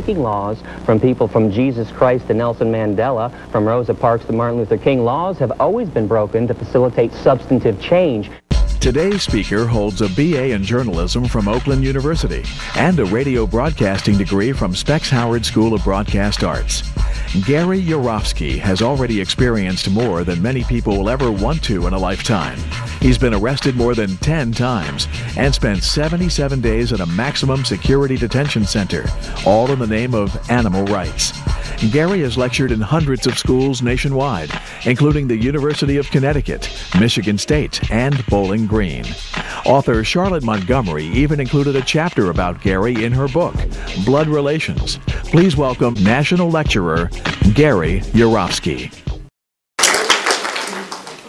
breaking laws, from people from Jesus Christ to Nelson Mandela, from Rosa Parks to Martin Luther King. Laws have always been broken to facilitate substantive change. Today's speaker holds a BA in journalism from Oakland University and a radio broadcasting degree from Specs Howard School of Broadcast Arts. Gary Yourofsky has already experienced more than many people will ever want to in a lifetime. He's been arrested more than 10 times and spent 77 days at a maximum security detention center, all in the name of animal rights. Gary has lectured in hundreds of schools nationwide, including the University of Connecticut, Michigan State, and Bowling Green. Author Charlotte Montgomery even included a chapter about Gary in her book, Blood Relations. Please welcome National Lecturer Gary Yourofsky.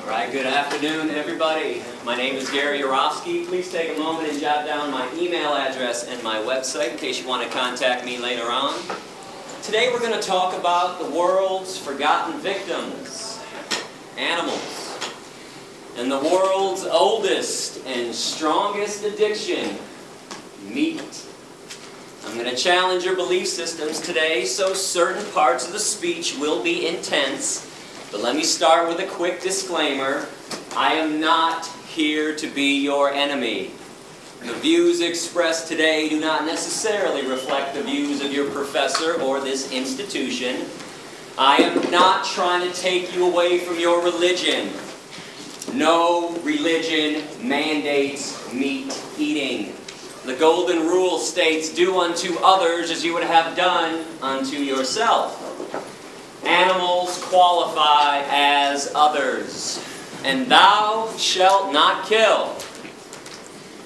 All right, good afternoon, everybody. My name is Gary Yourofsky. Please take a moment and jot down my email address and my website in case you want to contact me later on. Today we're going to talk about the world's forgotten victims, animals, and the world's oldest and strongest addiction, meat. I'm going to challenge your belief systems today, so certain parts of the speech will be intense. But let me start with a quick disclaimer. I am not here to be your enemy. The views expressed today do not necessarily reflect the views of your professor or this institution. I am not trying to take you away from your religion. No religion mandates meat eating. The golden rule states, do unto others as you would have done unto yourself. Animals qualify as others. And thou shalt not kill.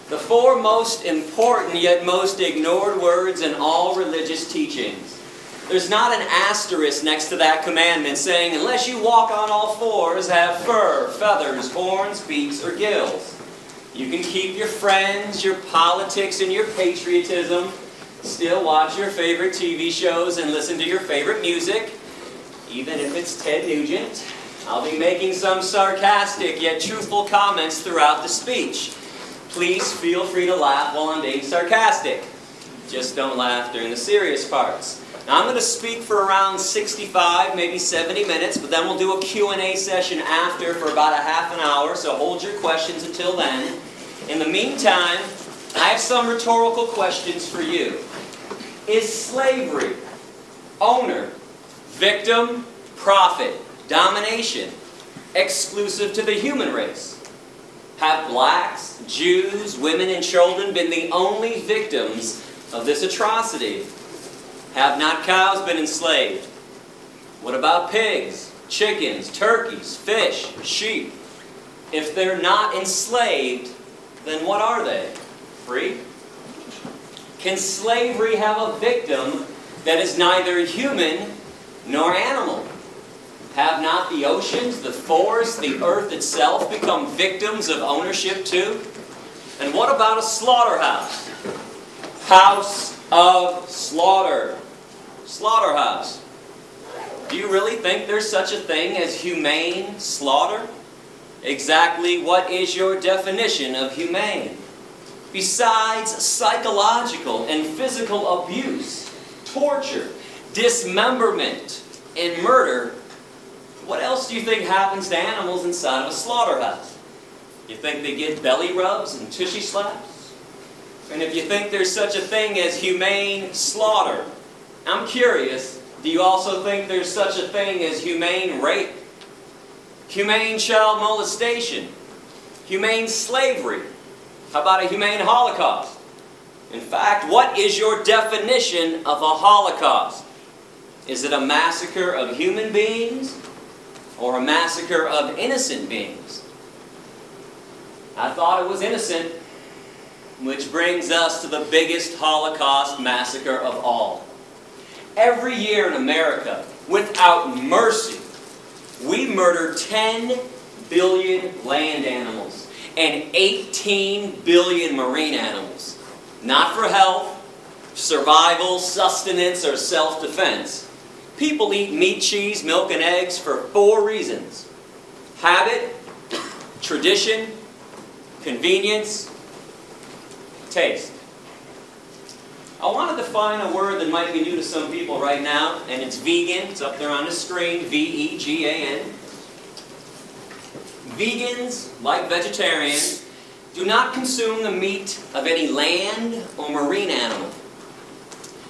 The four most important yet most ignored words in all religious teachings. There's not an asterisk next to that commandment saying, unless you walk on all fours, have fur, feathers, horns, beaks, or gills. You can keep your friends, your politics, and your patriotism, still watch your favorite TV shows and listen to your favorite music, even if it's Ted Nugent. I'll be making some sarcastic yet truthful comments throughout the speech. Please feel free to laugh while I'm being sarcastic. Just don't laugh during the serious parts. Now I'm going to speak for around 65, maybe 70 minutes, but then we'll do a Q&A session after for about a half an hour, so hold your questions until then. In the meantime, I have some rhetorical questions for you. Is slavery, owner, victim, profit, domination, exclusive to the human race? Have blacks, Jews, women, and children been the only victims of this atrocity? Have not cows been enslaved? What about pigs, chickens, turkeys, fish, sheep? If they're not enslaved, then what are they? Free? Can slavery have a victim that is neither human nor animal? Have not the oceans, the forests, the earth itself become victims of ownership too? And what about a slaughterhouse? House of slaughter. Slaughterhouse. Do you really think there's such a thing as humane slaughter? Exactly what is your definition of humane? Besides psychological and physical abuse, torture, dismemberment, and murder, what else do you think happens to animals inside of a slaughterhouse? You think they get belly rubs and tushy slaps? And if you think there's such a thing as humane slaughter, I'm curious, do you also think there's such a thing as humane rape? Humane child molestation? Humane slavery? How about a humane Holocaust? In fact, what is your definition of a Holocaust? Is it a massacre of human beings? Or a massacre of innocent beings? I thought it was innocent, which brings us to the biggest Holocaust massacre of all. Every year in America, without mercy, we murder 10 billion land animals and 18 billion marine animals. Not for health, survival, sustenance, or self-defense. People eat meat, cheese, milk, and eggs for 4 reasons. Habit, tradition, convenience, taste. I want to define a word that might be new to some people right now, and it's vegan. It's up there on the screen, V-E-G-A-N. Vegans, like vegetarians, do not consume the meat of any land or marine animal.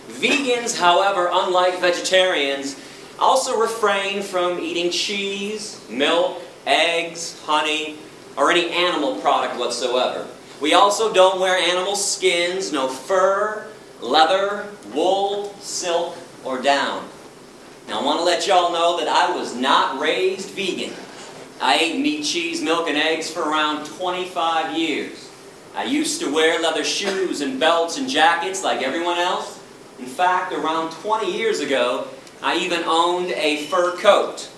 Vegans, however, unlike vegetarians, also refrain from eating cheese, milk, eggs, honey, or any animal product whatsoever. We also don't wear animal skins, no fur, leather, wool, silk, or down. Now I want to let y'all know that I was not raised vegan. I ate meat, cheese, milk, and eggs for around 25 years. I used to wear leather shoes and belts and jackets like everyone else. In fact, around 20 years ago, I even owned a fur coat.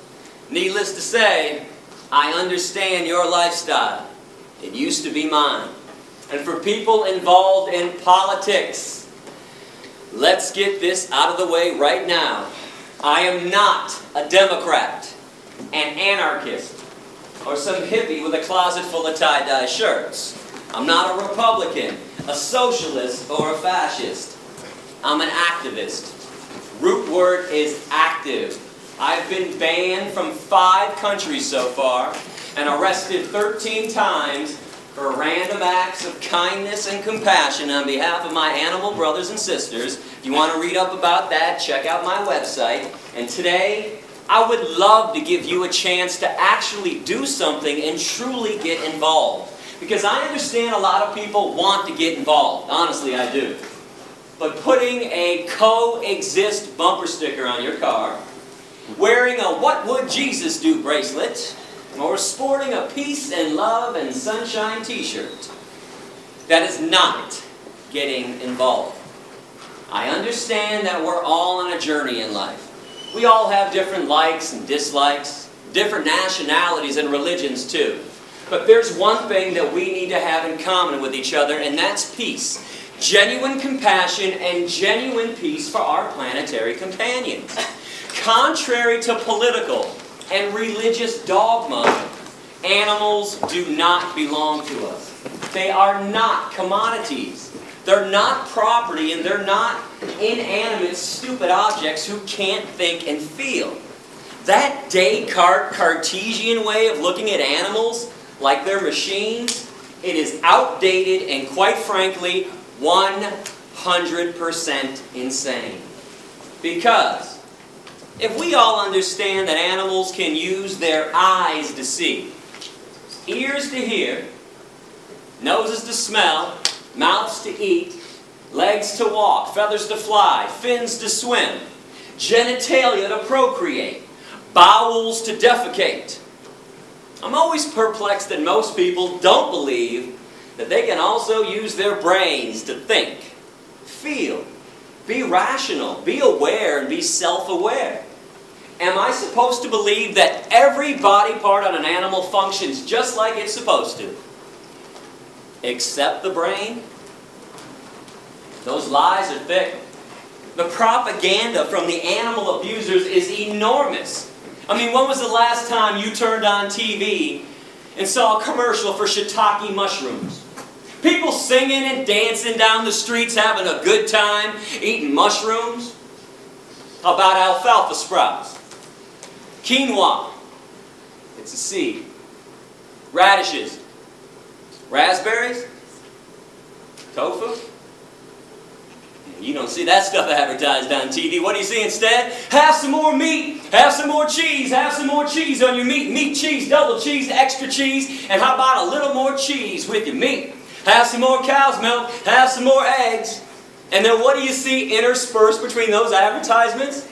Needless to say, I understand your lifestyle. It used to be mine. And for people involved in politics, let's get this out of the way right now. I am not a Democrat, an anarchist, or some hippie with a closet full of tie-dye shirts. I'm not a Republican, a socialist, or a fascist. I'm an activist. Root word is active. I've been banned from 5 countries so far and arrested 13 times for random acts of kindness and compassion on behalf of my animal brothers and sisters. If you want to read up about that, check out my website. And today, I would love to give you a chance to actually do something and truly get involved. Because I understand a lot of people want to get involved. Honestly, I do. But putting a coexist bumper sticker on your car, wearing a "What Would Jesus Do" bracelet, or sporting a peace and love and sunshine t-shirt, that is not getting involved. I understand that we're all on a journey in life. We all have different likes and dislikes, different nationalities and religions too. But there's one thing that we need to have in common with each other, and that's peace. Genuine compassion and genuine peace for our planetary companions. Contrary to political and religious dogma, animals do not belong to us. They are not commodities. They're not property, and they're not inanimate, stupid objects who can't think and feel. That Descartes Cartesian way of looking at animals like they're machines, it is outdated and, quite frankly, 100% insane. Because if we all understand that animals can use their eyes to see, ears to hear, noses to smell, mouths to eat, legs to walk, feathers to fly, fins to swim, genitalia to procreate, bowels to defecate, I'm always perplexed that most people don't believe that they can also use their brains to think, feel, be rational, be aware, and be self-aware. Am I supposed to believe that every body part on an animal functions just like it's supposed to? Except the brain? Those lies are thick. The propaganda from the animal abusers is enormous. I mean, when was the last time you turned on TV and saw a commercial for shiitake mushrooms? People singing and dancing down the streets, having a good time, eating mushrooms. How about alfalfa sprouts? Quinoa. It's a seed. Radishes. Raspberries. Tofu. You don't see that stuff advertised on TV. What do you see instead? Have some more meat. Have some more cheese. Have some more cheese on your meat. Meat, cheese, double cheese, extra cheese. And how about a little more cheese with your meat? Have some more cow's milk. Have some more eggs. And then what do you see interspersed between those advertisements?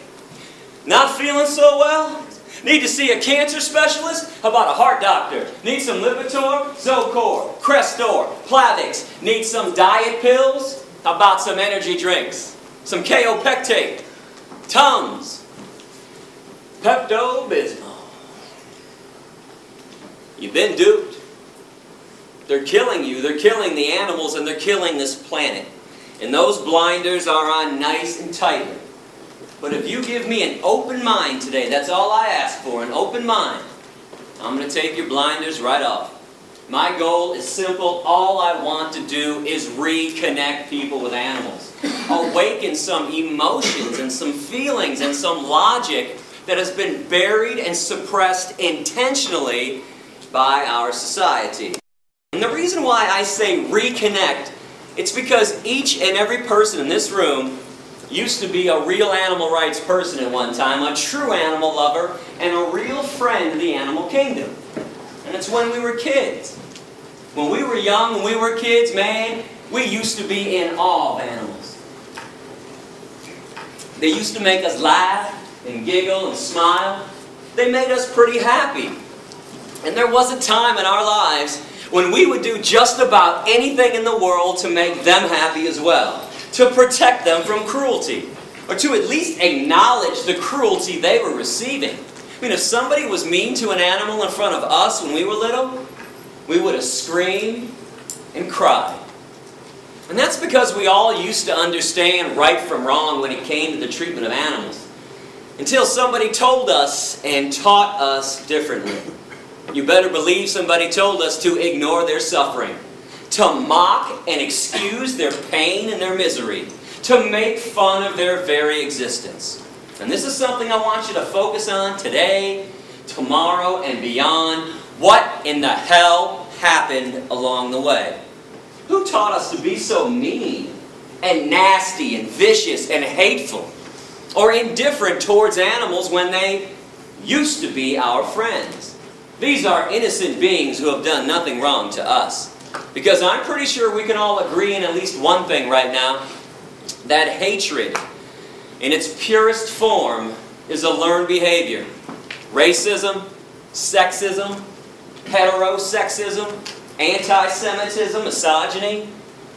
Not feeling so well? Need to see a cancer specialist? How about a heart doctor? Need some Lipitor, Zocor, Crestor, Plavix? Need some diet pills? How about some energy drinks? Some Kaopectate, Tums, Pepto-Bismol. You've been duped. They're killing you, they're killing the animals, and they're killing this planet. And those blinders are on nice and tightly. But if you give me an open mind today, that's all I ask for, an open mind, I'm going to take your blinders right off. My goal is simple. All I want to do is reconnect people with animals. awaken some emotions and some feelings and some logic that has been buried and suppressed intentionally by our society. And the reason why I say reconnect, it's because each and every person in this room used to be a real animal rights person at one time, a true animal lover, and a real friend of the animal kingdom. And it's when we were kids. When we were young, when we were kids, man, we used to be in awe of animals. They used to make us laugh and giggle and smile. They made us pretty happy. And there was a time in our lives when we would do just about anything in the world to make them happy as well, to protect them from cruelty, or to at least acknowledge the cruelty they were receiving. I mean, if somebody was mean to an animal in front of us when we were little, we would have screamed and cried. And that's because we all used to understand right from wrong when it came to the treatment of animals, until somebody told us and taught us differently. You better believe somebody told us to ignore their suffering, to mock and excuse their pain and their misery, to make fun of their very existence. And this is something I want you to focus on today, tomorrow, and beyond. What in the hell happened along the way? Who taught us to be so mean and nasty and vicious and hateful, or indifferent towards animals when they used to be our friends? These are innocent beings who have done nothing wrong to us. Because I'm pretty sure we can all agree in at least one thing right now, that hatred in its purest form is a learned behavior. Racism, sexism, heterosexism, anti-Semitism, misogyny,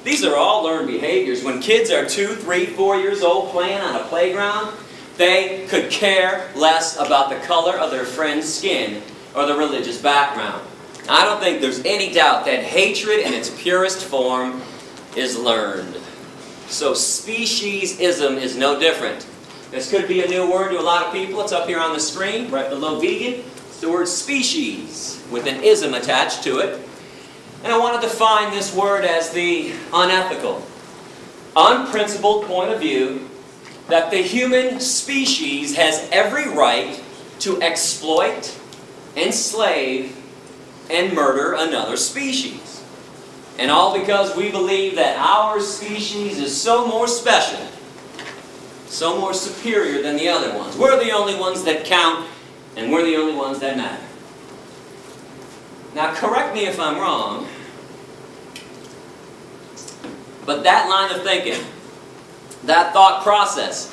these are all learned behaviors. When kids are 2, 3, 4 years old playing on a playground, they could care less about the color of their friend's skin or the religious background. I don't think there's any doubt that hatred in its purest form is learned. So speciesism is no different. This could be a new word to a lot of people. It's up here on the screen, right below vegan. It's the word species, with an ism attached to it. And I want to define this word as the unethical, unprincipled point of view that the human species has every right to exploit, enslave, and murder another species. And all because we believe that our species is so more special, so more superior than the other ones. We're the only ones that count, and we're the only ones that matter. Now, correct me if I'm wrong, but that line of thinking, that thought process,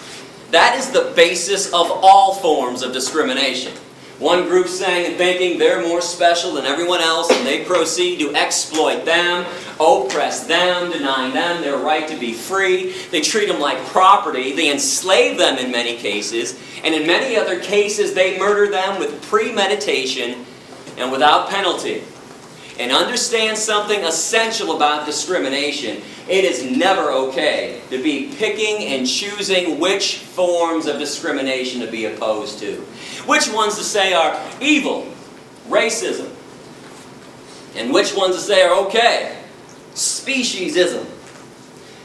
that is the basis of all forms of discrimination. One group saying and thinking they're more special than everyone else, and they proceed to exploit them, oppress them, denying them their right to be free. They treat them like property. They enslave them in many cases, and in many other cases they murder them with premeditation and without penalty. And understand something essential about discrimination. It is never okay to be picking and choosing which forms of discrimination to be opposed to. Which ones to say are evil, racism, and which ones to say are okay, speciesism.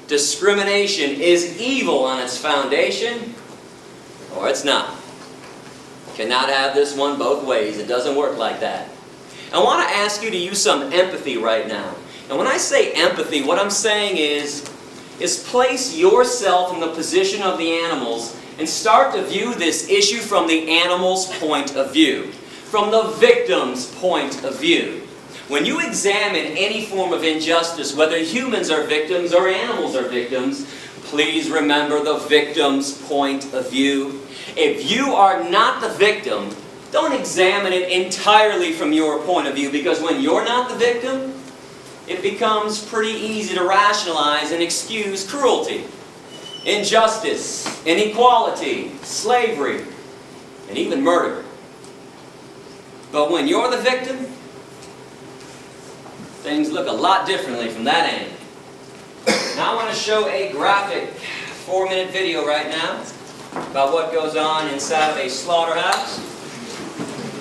Discrimination is evil on its foundation, or it's not. Cannot have this one both ways. It doesn't work like that. I want to ask you to use some empathy right now. And when I say empathy, what I'm saying is place yourself in the position of the animals and start to view this issue from the animal's point of view, from the victim's point of view. When you examine any form of injustice, whether humans are victims or animals are victims, please remember the victim's point of view. If you are not the victim, don't examine it entirely from your point of view, because when you're not the victim, it becomes pretty easy to rationalize and excuse cruelty, injustice, inequality, slavery, and even murder. But when you're the victim, things look a lot differently from that end. Now I want to show a graphic 4-minute video right now about what goes on inside of a slaughterhouse.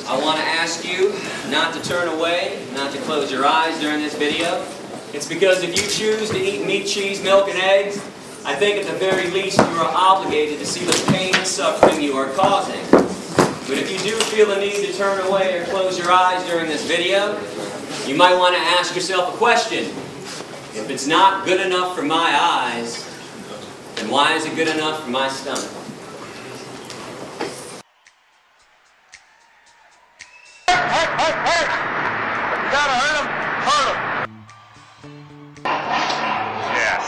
I want to ask you not to turn away, not to close your eyes during this video. It's because if you choose to eat meat, cheese, milk, and eggs, I think at the very least you are obligated to see the pain and suffering you are causing. But if you do feel the need to turn away or close your eyes during this video, you might want to ask yourself a question. If it's not good enough for my eyes, then why is it good enough for my stomach? Hey! You gotta hurt him, hurt him. Yes.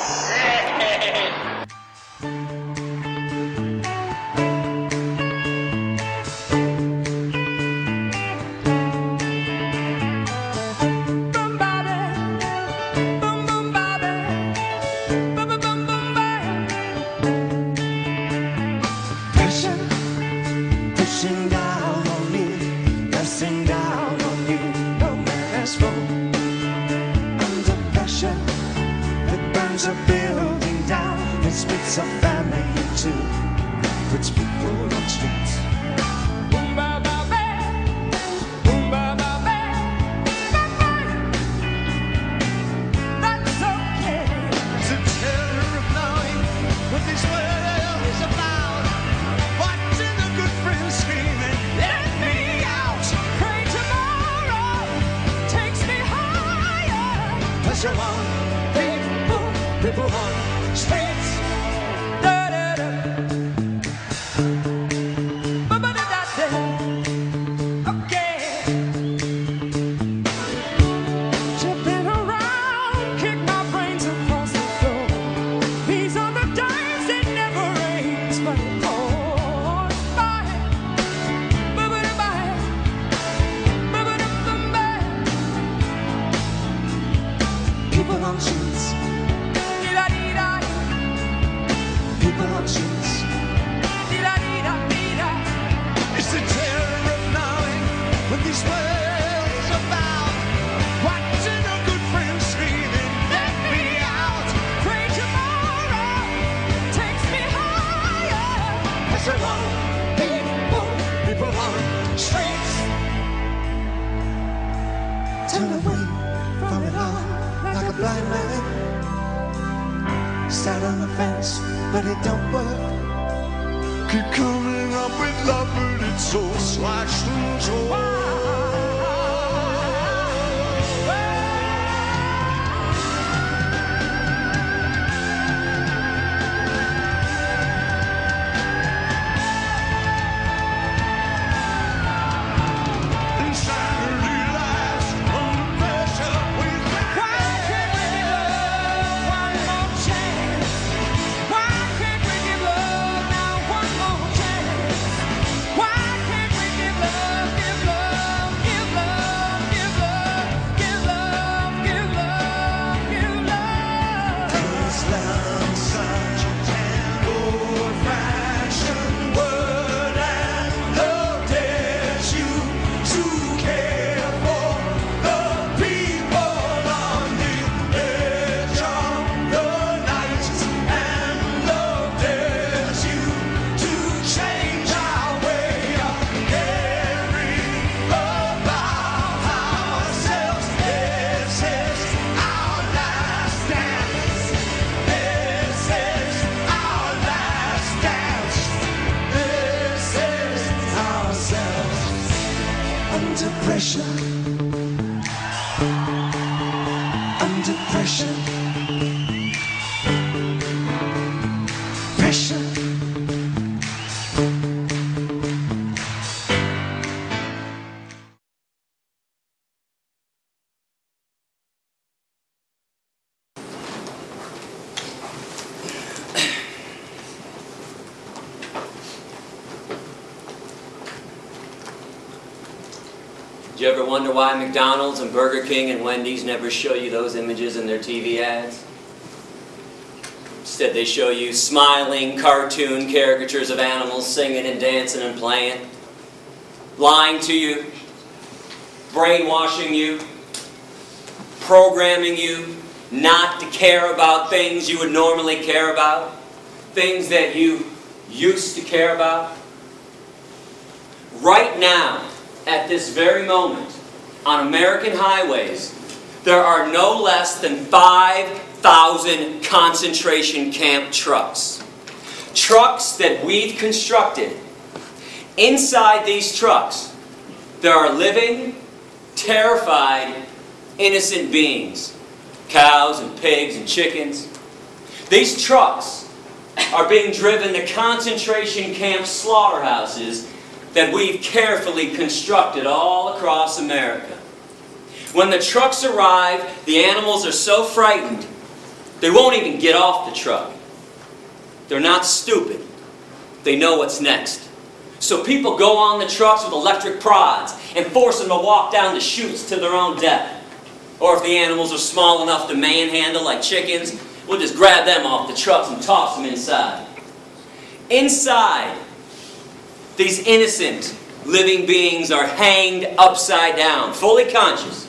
Pushing down on me, pressing down on you. No man has fallen under pressure. It burns a building down. It splits a family in two. Puts people on streets. Boom ba ba ba, boom ba ba ba, ba ba. That's okay. It's a terror of knowing what this world is about. Watching a good friend screaming, let me out. Pray tomorrow takes me higher. Pressure on people on streets. Da da da. Ba ba da da da. Okay. Jumping around, kick my brains across the floor. These are the days that never rains, but it pours by. Ba ba da ba. Ba ba da ba ba. People on streets. People on streets. It's the terror of knowing what this world is about. Watching a good friend screaming, let me out. Pray tomorrow takes me higher. Pressure on people on streets. Turn away from it all like a blind man. Sat on the fence, but it don't work. Keep coming up with love, but it's so slashed and torn. Insanity lies under pressure. Why can't we give love one more chance? Why can't we give love now one more chance? Why can't we give love, give love, give love, give love, give love, give love, give love? Is love such an old-fashioned word, and love dares you to care for the people on the edge of the night, and love dares you to change our way of caring about ourselves. This is our last dance. This is our last dance. This is ourselves under pressure. Under pressure. Pressure. Do you ever wonder why McDonald's and Burger King and Wendy's never show you those images in their TV ads? Instead they show you smiling cartoon caricatures of animals singing and dancing and playing, lying to you, brainwashing you, programming you not to care about things you would normally care about, things that you used to care about. Right now, at this very moment, on American highways, there are no less than 5 5,000 concentration camp trucks. Trucks that we've constructed. Inside these trucks, there are living, terrified, innocent beings. Cows and pigs and chickens. These trucks are being driven to concentration camp slaughterhouses that we've carefully constructed all across America. When the trucks arrive, the animals are so frightened, they won't even get off the truck. They're not stupid. They know what's next. So people go on the trucks with electric prods and force them to walk down the chutes to their own death. Or if the animals are small enough to manhandle like chickens, we'll just grab them off the trucks and toss them inside. Inside, these innocent living beings are hanged upside down, fully conscious.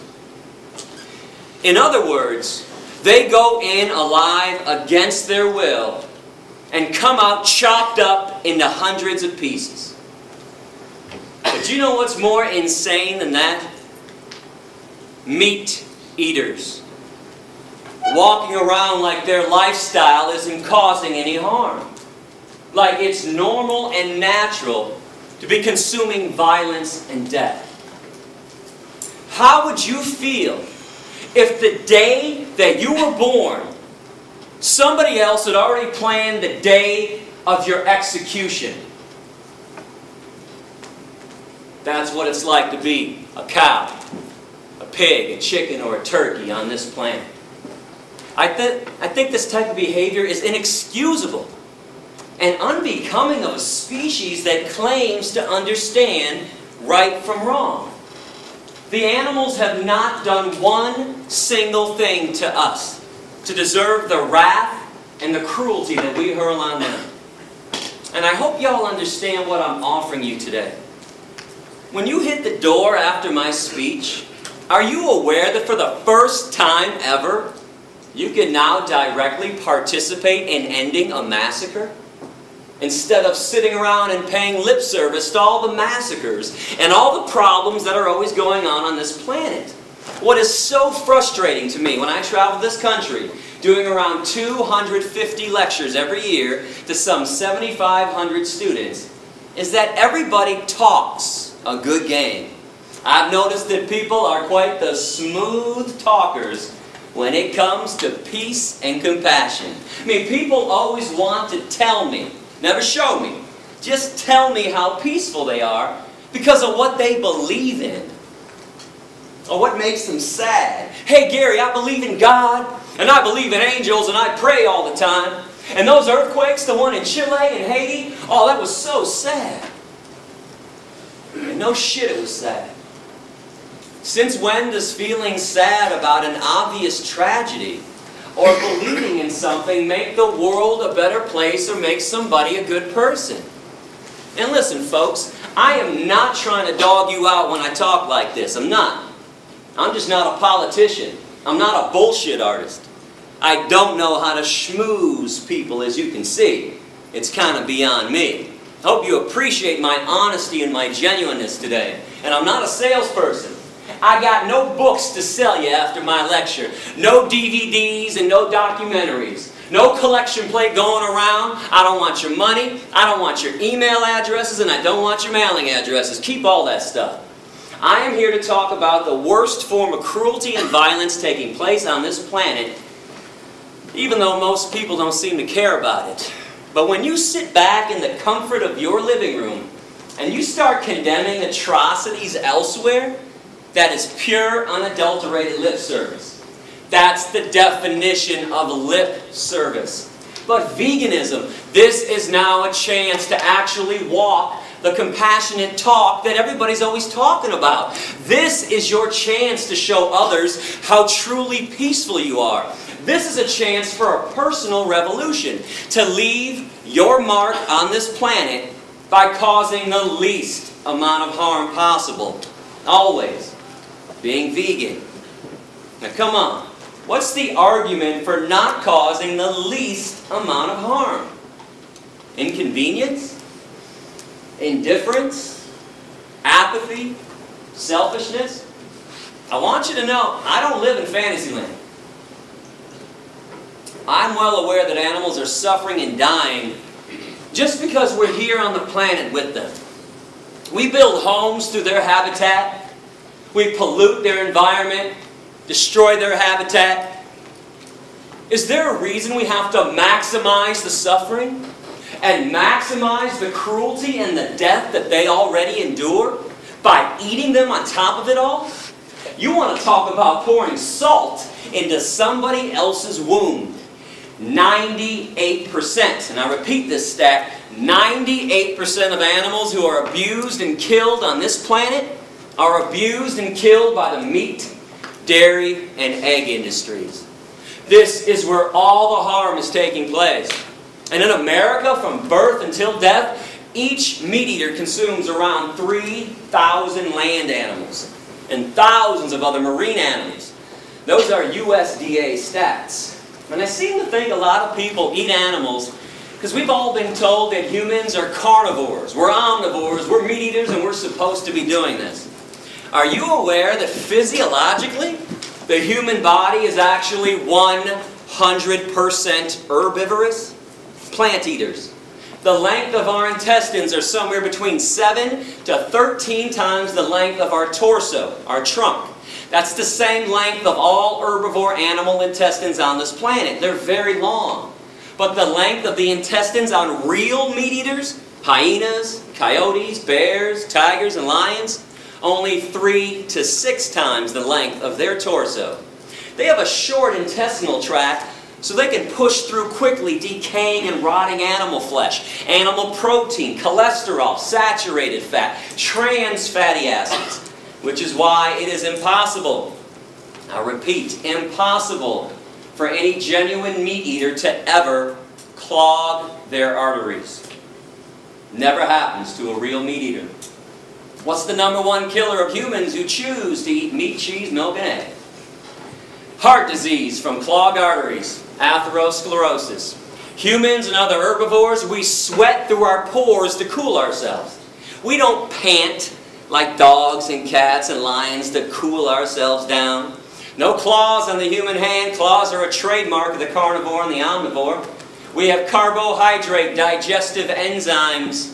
In other words, they go in alive against their will and come out chopped up into hundreds of pieces. But you know what's more insane than that? Meat eaters. Walking around like their lifestyle isn't causing any harm. Like it's normal and natural to be consuming violence and death. How would you feel if the day that you were born, somebody else had already planned the day of your execution? That's what it's like to be a cow, a pig, a chicken, or a turkey on this planet. I think this type of behavior is inexcusable and unbecoming of a species that claims to understand right from wrong. The animals have not done one single thing to us to deserve the wrath and the cruelty that we hurl on them. And I hope y'all understand what I'm offering you today. When you hit the door after my speech, are you aware that for the first time ever, you can now directly participate in ending a massacre? Instead of sitting around and paying lip service to all the massacres and all the problems that are always going on this planet. What is so frustrating to me when I travel this country, doing around 250 lectures every year to some 7,500 students, is that everybody talks a good game. I've noticed that people are quite the smooth talkers when it comes to peace and compassion. I mean, people always want to tell me, never show me, just tell me how peaceful they are because of what they believe in or what makes them sad. Hey Gary, I believe in God and I believe in angels and I pray all the time. And those earthquakes, the one in Chile and Haiti, oh, that was so sad. And no shit, it was sad. Since when does feeling sad about an obvious tragedy or believing in something make the world a better place or make somebody a good person? And listen, folks, I am not trying to dog you out when I talk like this. I'm not. I'm just not a politician. I'm not a bullshit artist. I don't know how to schmooze people, as you can see. It's kind of beyond me. I hope you appreciate my honesty and my genuineness today. And I'm not a salesperson. I got no books to sell you after my lecture. No DVDs and no documentaries. No collection plate going around. I don't want your money. I don't want your email addresses. And I don't want your mailing addresses. Keep all that stuff. I am here to talk about the worst form of cruelty and violence taking place on this planet, even though most people don't seem to care about it. But when you sit back in the comfort of your living room and you start condemning atrocities elsewhere, that is pure, unadulterated lip service. That's the definition of lip service. But veganism, this is now a chance to actually walk the compassionate talk that everybody's always talking about. This is your chance to show others how truly peaceful you are. This is a chance for a personal revolution, to leave your mark on this planet by causing the least amount of harm possible. Always being vegan. Now come on, what's the argument for not causing the least amount of harm? Inconvenience? Indifference? Apathy? Selfishness? I want you to know, I don't live in Fantasyland. I'm well aware that animals are suffering and dying just because we're here on the planet with them. We build homes through their habitat. We pollute their environment, destroy their habitat. Is there a reason we have to maximize the suffering and maximize the cruelty and the death that they already endure by eating them on top of it all? You want to talk about pouring salt into somebody else's wound. 98%, and I repeat this stat, 98% of animals who are abused and killed on this planet are abused and killed by the meat, dairy, and egg industries. This is where all the harm is taking place. And in America, from birth until death, each meat eater consumes around 3,000 land animals and thousands of other marine animals. Those are USDA stats. And I seem to think a lot of people eat animals because we've all been told that humans are carnivores, we're omnivores, we're meat eaters, and we're supposed to be doing this. Are you aware that physiologically, the human body is actually 100% herbivorous? Plant eaters. The length of our intestines are somewhere between 7 to 13 times the length of our torso, our trunk. That's the same length of all herbivore animal intestines on this planet. They're very long. But the length of the intestines on real meat eaters, hyenas, coyotes, bears, tigers, and lions, only 3 to 6 times the length of their torso. They have a short intestinal tract so they can push through quickly decaying and rotting animal flesh, animal protein, cholesterol, saturated fat, trans fatty acids, which is why it is impossible, I repeat, impossible for any genuine meat eater to ever clog their arteries. Never happens to a real meat eater. What's the #1 killer of humans who choose to eat meat, cheese, milk, and egg? Heart disease from clogged arteries, atherosclerosis. Humans and other herbivores, we sweat through our pores to cool ourselves. We don't pant like dogs and cats and lions to cool ourselves down. No claws on the human hand. Claws are a trademark of the carnivore and the omnivore. We have carbohydrate digestive enzymes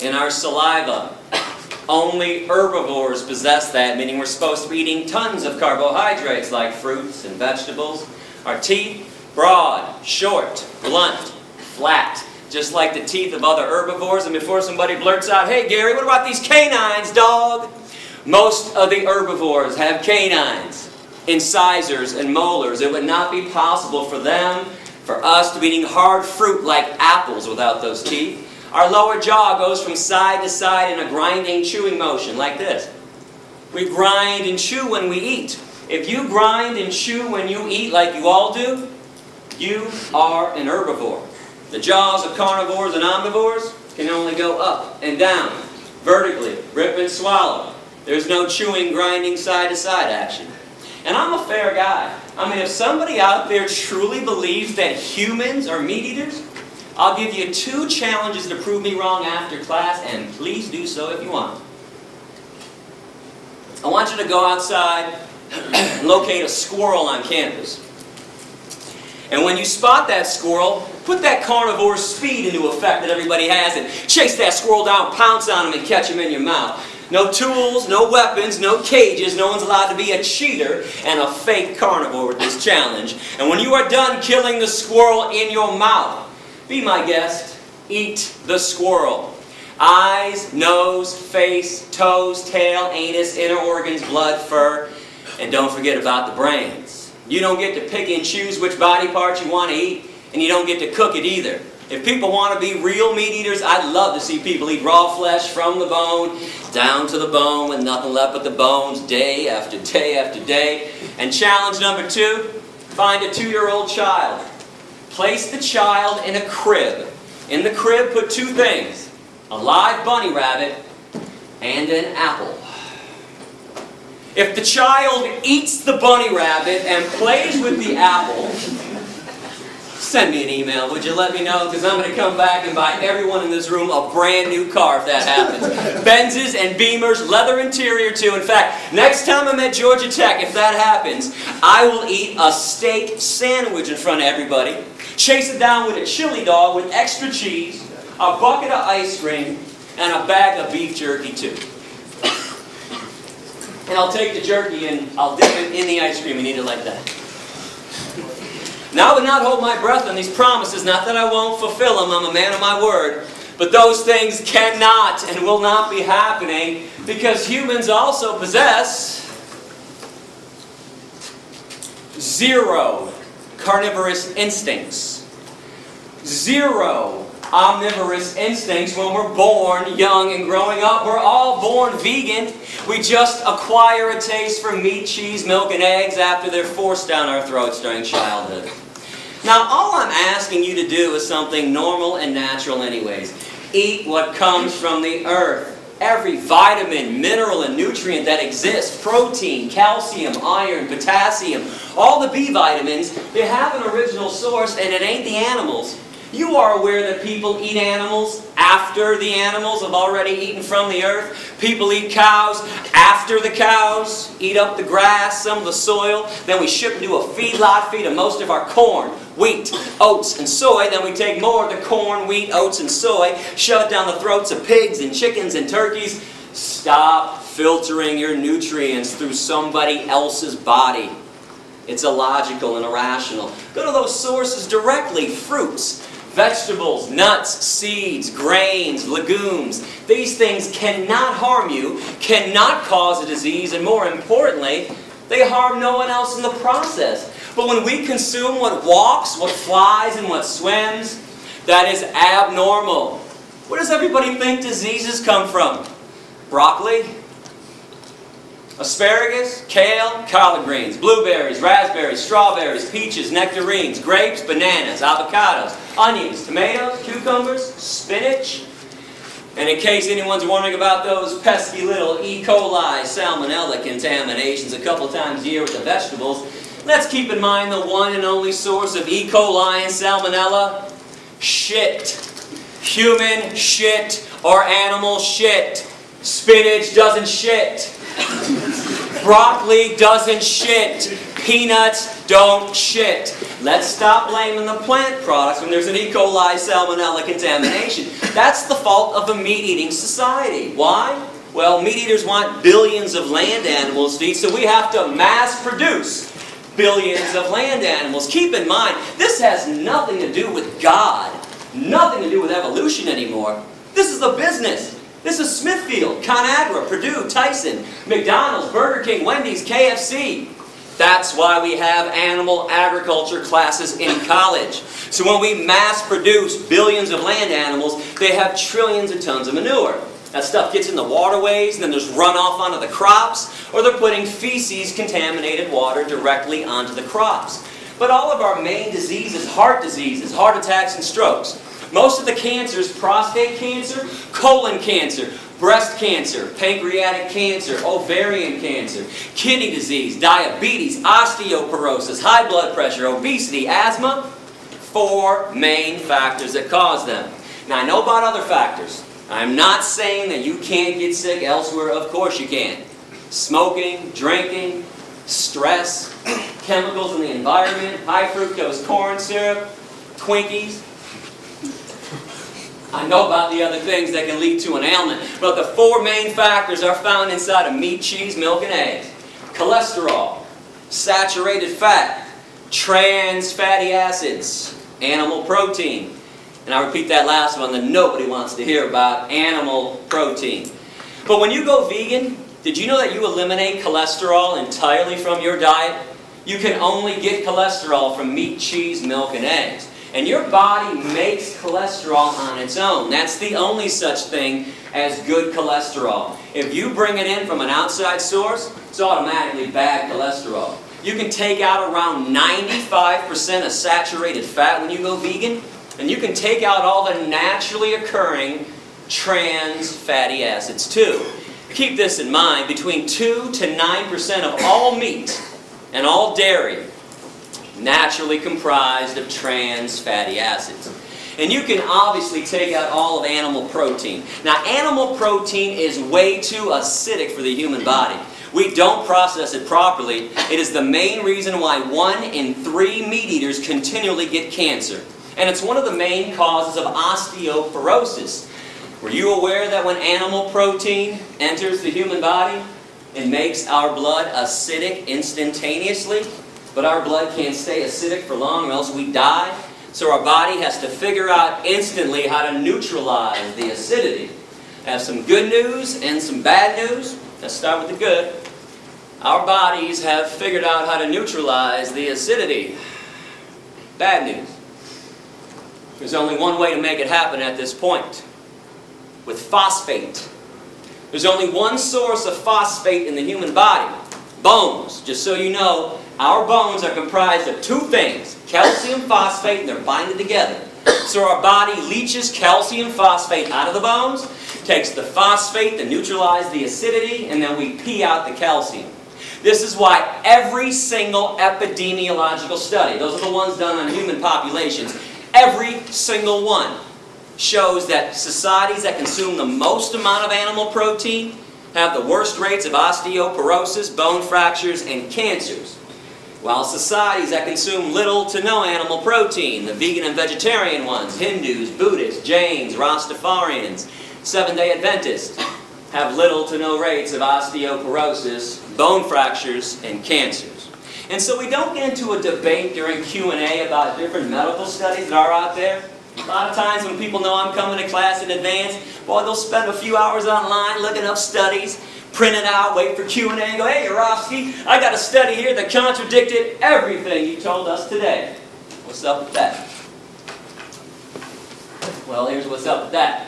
in our saliva. Only herbivores possess that, meaning we're supposed to be eating tons of carbohydrates like fruits and vegetables. Our teeth, broad, short, blunt, flat, just like the teeth of other herbivores. And before somebody blurts out, "Hey Gary, what about these canines, dog?" Most of the herbivores have canines, incisors, and molars. It would not be possible for us to be eating hard fruit like apples without those teeth. Our lower jaw goes from side to side in a grinding, chewing motion, like this. We grind and chew when we eat. If you grind and chew when you eat like you all do, you are an herbivore. The jaws of carnivores and omnivores can only go up and down, vertically, rip and swallow. There's no chewing, grinding, side-to-side action. And I'm a fair guy. I mean, if somebody out there truly believes that humans are meat eaters, I'll give you 2 challenges to prove me wrong after class, and please do so if you want. I want you to go outside and locate a squirrel on campus. And when you spot that squirrel, put that carnivore's speed into effect that everybody has and chase that squirrel down, pounce on him, and catch him in your mouth. No tools, no weapons, no cages. No one's allowed to be a cheater and a fake carnivore with this challenge. And when you are done killing the squirrel in your mouth, be my guest, eat the squirrel. Eyes, nose, face, toes, tail, anus, inner organs, blood, fur, and don't forget about the brains. You don't get to pick and choose which body parts you want to eat, and you don't get to cook it either. If people want to be real meat eaters, I'd love to see people eat raw flesh from the bone, down to the bone, with nothing left but the bones, day after day after day. And challenge #2, find a 2-year-old child. Place the child in a crib. In the crib, put 2 things: a live bunny rabbit and an apple. If the child eats the bunny rabbit and plays with the apple, send me an email, would you? Let me know, because I'm going to come back and buy everyone in this room a brand new car if that happens. Benzes and Beamers, leather interior too. In fact, next time I'm at Georgia Tech, if that happens, I will eat a steak sandwich in front of everybody. Chase it down with a chili dog with extra cheese, a bucket of ice cream, and a bag of beef jerky too. And I'll take the jerky and I'll dip it in the ice cream and eat it like that. Now I would not hold my breath on these promises, not that I won't fulfill them, I'm a man of my word, but those things cannot and will not be happening because humans also possess 0 carnivorous instincts. 0 omnivorous instincts when we're born young and growing up. We're all born vegan. We just acquire a taste for meat, cheese, milk, and eggs after they're forced down our throats during childhood. Now, all I'm asking you to do is something normal and natural anyways. Eat what comes from the earth. Every vitamin, mineral, and nutrient that exists, protein, calcium, iron, potassium, all the B vitamins, they have an original source and it ain't the animals. You are aware that people eat animals after the animals have already eaten from the earth. People eat cows after the cows eat up the grass, some of the soil. Then we ship them to a feedlot, feed them most of our corn, wheat, oats, and soy. Then we take more of the corn, wheat, oats, and soy, shove it down the throats of pigs and chickens and turkeys. Stop filtering your nutrients through somebody else's body. It's illogical and irrational. Go to those sources directly. Fruits, vegetables, nuts, seeds, grains, legumes. These things cannot harm you, cannot cause a disease, and more importantly, they harm no one else in the process. But when we consume what walks, what flies, and what swims, that is abnormal. Where does everybody think diseases come from? Broccoli? Asparagus, kale, collard greens, blueberries, raspberries, strawberries, peaches, nectarines, grapes, bananas, avocados, onions, tomatoes, cucumbers, spinach. And in case anyone's wondering about those pesky little E. coli salmonella contaminations a couple times a year with the vegetables, let's keep in mind the one and only source of E. coli and salmonella: shit. Human shit or animal shit. Spinach doesn't shit. Broccoli doesn't shit. Peanuts don't shit. Let's stop blaming the plant products when there's an E. coli salmonella contamination. That's the fault of a meat-eating society. Why? Well, meat eaters want billions of land animals to eat, so we have to mass produce billions of land animals. Keep in mind, this has nothing to do with God, nothing to do with evolution anymore. This is a business. This is Smithfield, ConAgra, Purdue, Tyson, McDonald's, Burger King, Wendy's, KFC. That's why we have animal agriculture classes in college. So when we mass produce billions of land animals, they have trillions of tons of manure. That stuff gets in the waterways, and then there's runoff onto the crops, or they're putting feces-contaminated water directly onto the crops. But all of our main diseases, heart attacks, and strokes. Most of the cancers: prostate cancer, colon cancer, breast cancer, pancreatic cancer, ovarian cancer, kidney disease, diabetes, osteoporosis, high blood pressure, obesity, asthma. 4 main factors that cause them. Now, I know about other factors. I'm not saying that you can't get sick elsewhere. Of course you can. Smoking, drinking, stress, chemicals in the environment, high fructose corn syrup, Twinkies. I know about the other things that can lead to an ailment, but the 4 main factors are found inside of meat, cheese, milk, and eggs. Cholesterol, saturated fat, trans fatty acids, animal protein. And I repeat that last one that nobody wants to hear about: animal protein. But when you go vegan, did you know that you eliminate cholesterol entirely from your diet? You can only get cholesterol from meat, cheese, milk, and eggs. And your body makes cholesterol on its own. That's the only such thing as good cholesterol. If you bring it in from an outside source, it's automatically bad cholesterol. You can take out around 95% of saturated fat when you go vegan, and you can take out all the naturally occurring trans fatty acids too. Keep this in mind: between 2 to 9% of all meat and all dairy naturally comprised of trans fatty acids. And you can obviously take out all of animal protein. Now, animal protein is way too acidic for the human body. We don't process it properly. It is the main reason why 1 in 3 meat eaters continually get cancer. And it's one of the main causes of osteoporosis. Were you aware that when animal protein enters the human body, it makes our blood acidic instantaneously? But our blood can't stay acidic for long or else we die. So our body has to figure out instantly how to neutralize the acidity. I have some good news and some bad news. Let's start with the good. Our bodies have figured out how to neutralize the acidity. Bad news. There's only one way to make it happen at this point. With phosphate. There's only one source of phosphate in the human body. Bones. Just so you know, our bones are comprised of 2 things. Calcium phosphate, and they're binded together. So our body leaches calcium phosphate out of the bones, takes the phosphate to neutralize the acidity, and then we pee out the calcium. This is why every single epidemiological study, those are the ones done on human populations, every single one shows that societies that consume the most amount of animal protein have the worst rates of osteoporosis, bone fractures, and cancers. While societies that consume little to no animal protein, the vegan and vegetarian ones, Hindus, Buddhists, Jains, Rastafarians, Seventh-day Adventists, have little to no rates of osteoporosis, bone fractures, and cancers. And so we don't get into a debate during Q&A about different medical studies that are out there. A lot of times when people know I'm coming to class in advance, boy, they'll spend a few hours online looking up studies, print it out, wait for Q&A, and go, hey, Yourofsky, I got a study here that contradicted everything you told us today. What's up with that? Well, here's what's up with that.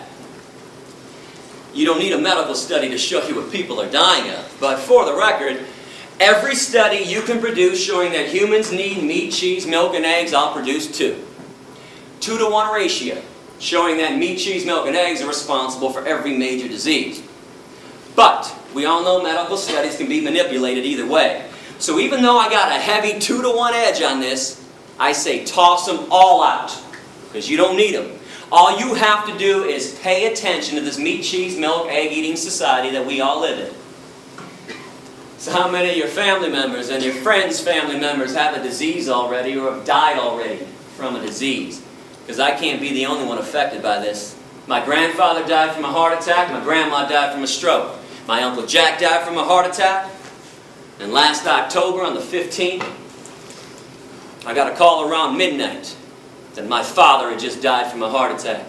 You don't need a medical study to show you what people are dying of. But for the record, every study you can produce showing that humans need meat, cheese, milk, and eggs, I'll produce 2. 2-to-1 ratio, showing that meat, cheese, milk, and eggs are responsible for every major disease. But we all know medical studies can be manipulated either way. So even though I got a heavy 2-to-1 edge on this, I say toss them all out, because you don't need them. All you have to do is pay attention to this meat, cheese, milk, egg-eating society that we all live in. So how many of your family members and your friends' family members have a disease already or have died already from a disease? Because I can't be the only one affected by this. My grandfather died from a heart attack. My grandma died from a stroke. My Uncle Jack died from a heart attack. And last October on the 15th, I got a call around midnight that my father had just died from a heart attack.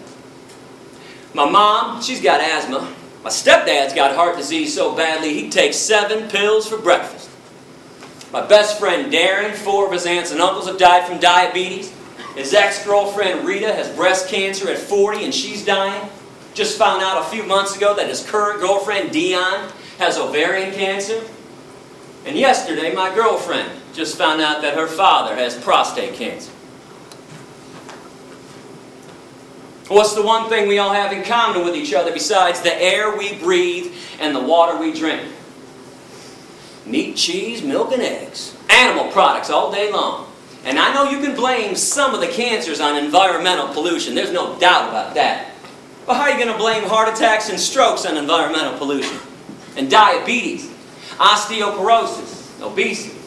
My mom, she's got asthma. My stepdad's got heart disease so badly he takes 7 pills for breakfast. My best friend Darren, 4 of his aunts and uncles have died from diabetes. His ex-girlfriend Rita has breast cancer at 40 and she's dying. Just found out a few months ago that his current girlfriend Dion has ovarian cancer. And yesterday my girlfriend just found out that her father has prostate cancer. What's the one thing we all have in common with each other besides the air we breathe and the water we drink? Meat, cheese, milk, and eggs. Animal products all day long. And I know you can blame some of the cancers on environmental pollution. There's no doubt about that. But how are you going to blame heart attacks and strokes on environmental pollution? And diabetes, osteoporosis, obesity.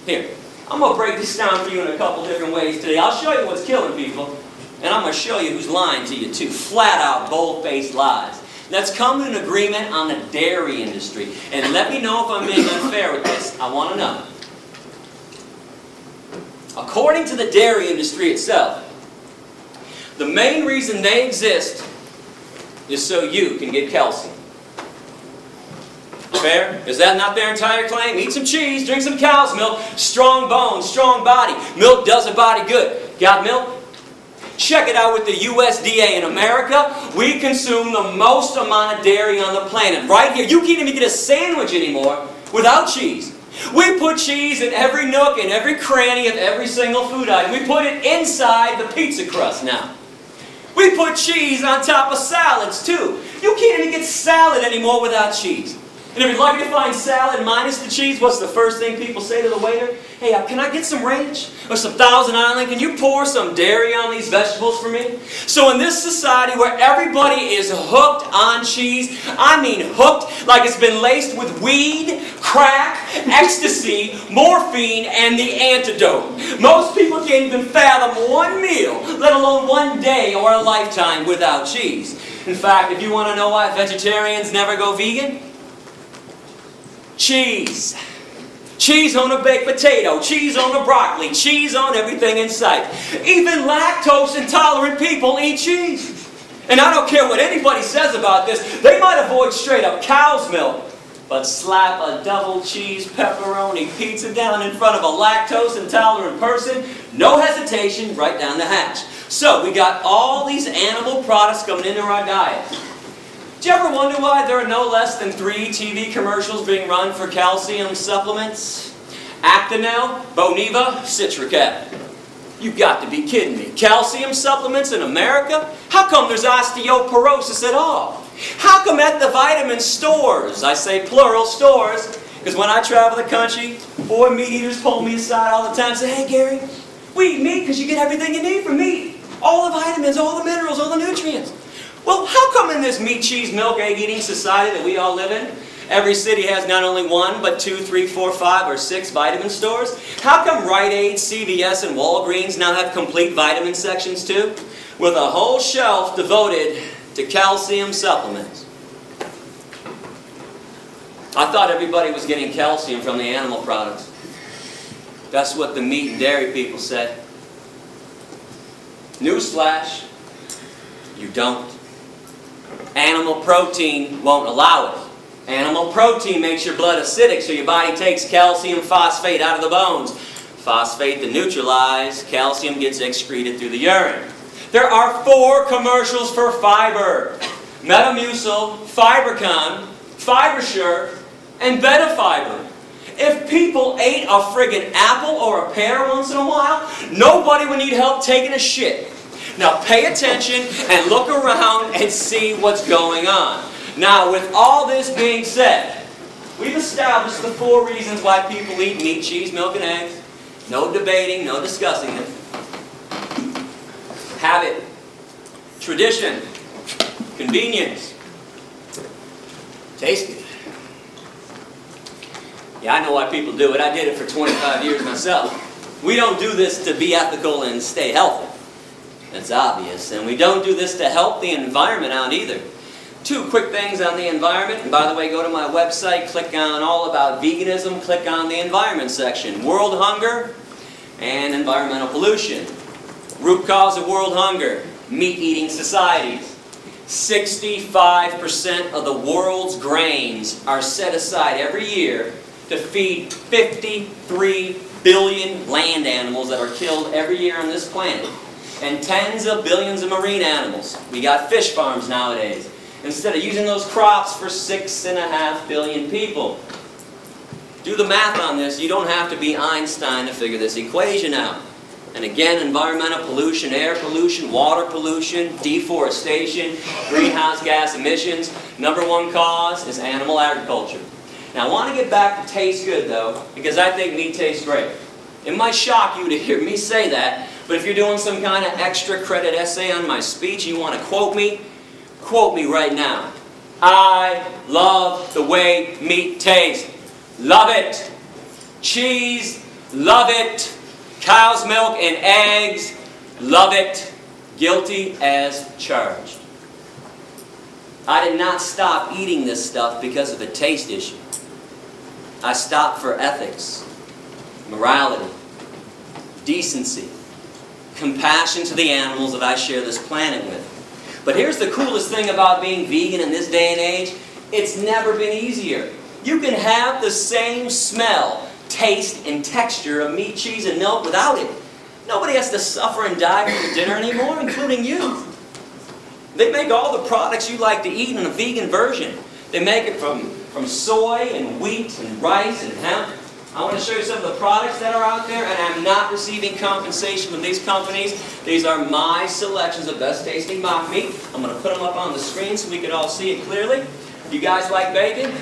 Here, I'm going to break this down for you in a couple different ways today. I'll show you what's killing people. And I'm going to show you who's lying to you too. Flat out, bold-faced lies. Let's come to an agreement on the dairy industry. And let me know if I'm being unfair with this. I want to know. According to the dairy industry itself, the main reason they exist is so you can get calcium. Fair? Is that not their entire claim? Eat some cheese, drink some cow's milk, strong bones, strong body. Milk does a body good. Got milk? Check it out with the USDA. In America, we consume the most amount of dairy on the planet. Right here, you can't even get a sandwich anymore without cheese. We put cheese in every nook and every cranny of every single food item. We put it inside the pizza crust now. We put cheese on top of salads too. You can't even get salad anymore without cheese. And if you're lucky to find salad minus the cheese, what's the first thing people say to the waiter? Hey, can I get some ranch? Or some Thousand Island? Can you pour some dairy on these vegetables for me? So in this society where everybody is hooked on cheese, I mean hooked like it's been laced with weed, crack, ecstasy, morphine, and the antidote. Most people can't even fathom one meal, let alone one day or a lifetime without cheese. In fact, if you want to know why vegetarians never go vegan, cheese. Cheese on a baked potato, cheese on a broccoli, cheese on everything in sight. Even lactose intolerant people eat cheese. And I don't care what anybody says about this, they might avoid straight up cow's milk, but slap a double cheese pepperoni pizza down in front of a lactose intolerant person, no hesitation, right down the hatch. So we got all these animal products coming into our diet. Do you ever wonder why there are no less than 3 TV commercials being run for calcium supplements? Actonel, Boniva, Citracat. You've got to be kidding me. Calcium supplements in America? How come there's osteoporosis at all? How come at the vitamin stores, I say plural stores, because when I travel the country, boy, meat eaters pull me aside all the time and say, hey Gary, we eat meat because you get everything you need from meat. All the vitamins, all the minerals, all the nutrients. Well, how come in this meat, cheese, milk, egg eating society that we all live in, every city has not only 1, but 2, 3, 4, 5, or 6 vitamin stores? How come Rite Aid, CVS, and Walgreens now have complete vitamin sections too? With a whole shelf devoted to calcium supplements. I thought everybody was getting calcium from the animal products. That's what the meat and dairy people say. Newsflash, you don't. Animal protein won't allow it. Animal protein makes your blood acidic, so your body takes calcium phosphate out of the bones. Phosphate to neutralize, calcium gets excreted through the urine. There are 4 commercials for fiber. Metamucil, Fibercon, Fibersure, and Betafiber. If people ate a friggin' apple or a pear once in a while, nobody would need help taking a shit. Now pay attention and look around and see what's going on. Now with all this being said, we've established the 4 reasons why people eat meat, cheese, milk, and eggs. No debating, no discussing it. Habit, tradition, convenience, taste good. Yeah, I know why people do it. I did it for 25 years myself. We don't do this to be ethical and stay healthy. That's obvious. And we don't do this to help the environment out either. 2 quick things on the environment. And by the way, go to my website, click on All About Veganism, click on the Environment section. World hunger and environmental pollution. Root cause of world hunger, meat-eating societies. 65% of the world's grains are set aside every year to feed 53 billion land animals that are killed every year on this planet. And tens of billions of marine animals. We got fish farms nowadays. Instead of using those crops for 6.5 billion people. Do the math on this. You don't have to be Einstein to figure this equation out. And again, environmental pollution, air pollution, water pollution, deforestation, greenhouse gas emissions. Number 1 cause is animal agriculture. Now I want to get back to taste good though, because I think meat tastes great. It might shock you to hear me say that, but if you're doing some kind of extra credit essay on my speech and you want to quote me right now. I love the way meat tastes. Love it. Cheese, love it. Cow's milk and eggs, love it. Guilty as charged. I did not stop eating this stuff because of a taste issue. I stopped for ethics, morality, decency, compassion to the animals that I share this planet with. But here's the coolest thing about being vegan in this day and age. It's never been easier. You can have the same smell, taste, and texture of meat, cheese, and milk without it. Nobody has to suffer and die for dinner anymore, including you. They make all the products you like to eat in a vegan version. They make it from soy and wheat and rice and hemp. I want to show you some of the products that are out there, and I'm not receiving compensation from these companies. These are my selections of best tasting mock meat. I'm going to put them up on the screen so we can all see it clearly. You guys like bacon?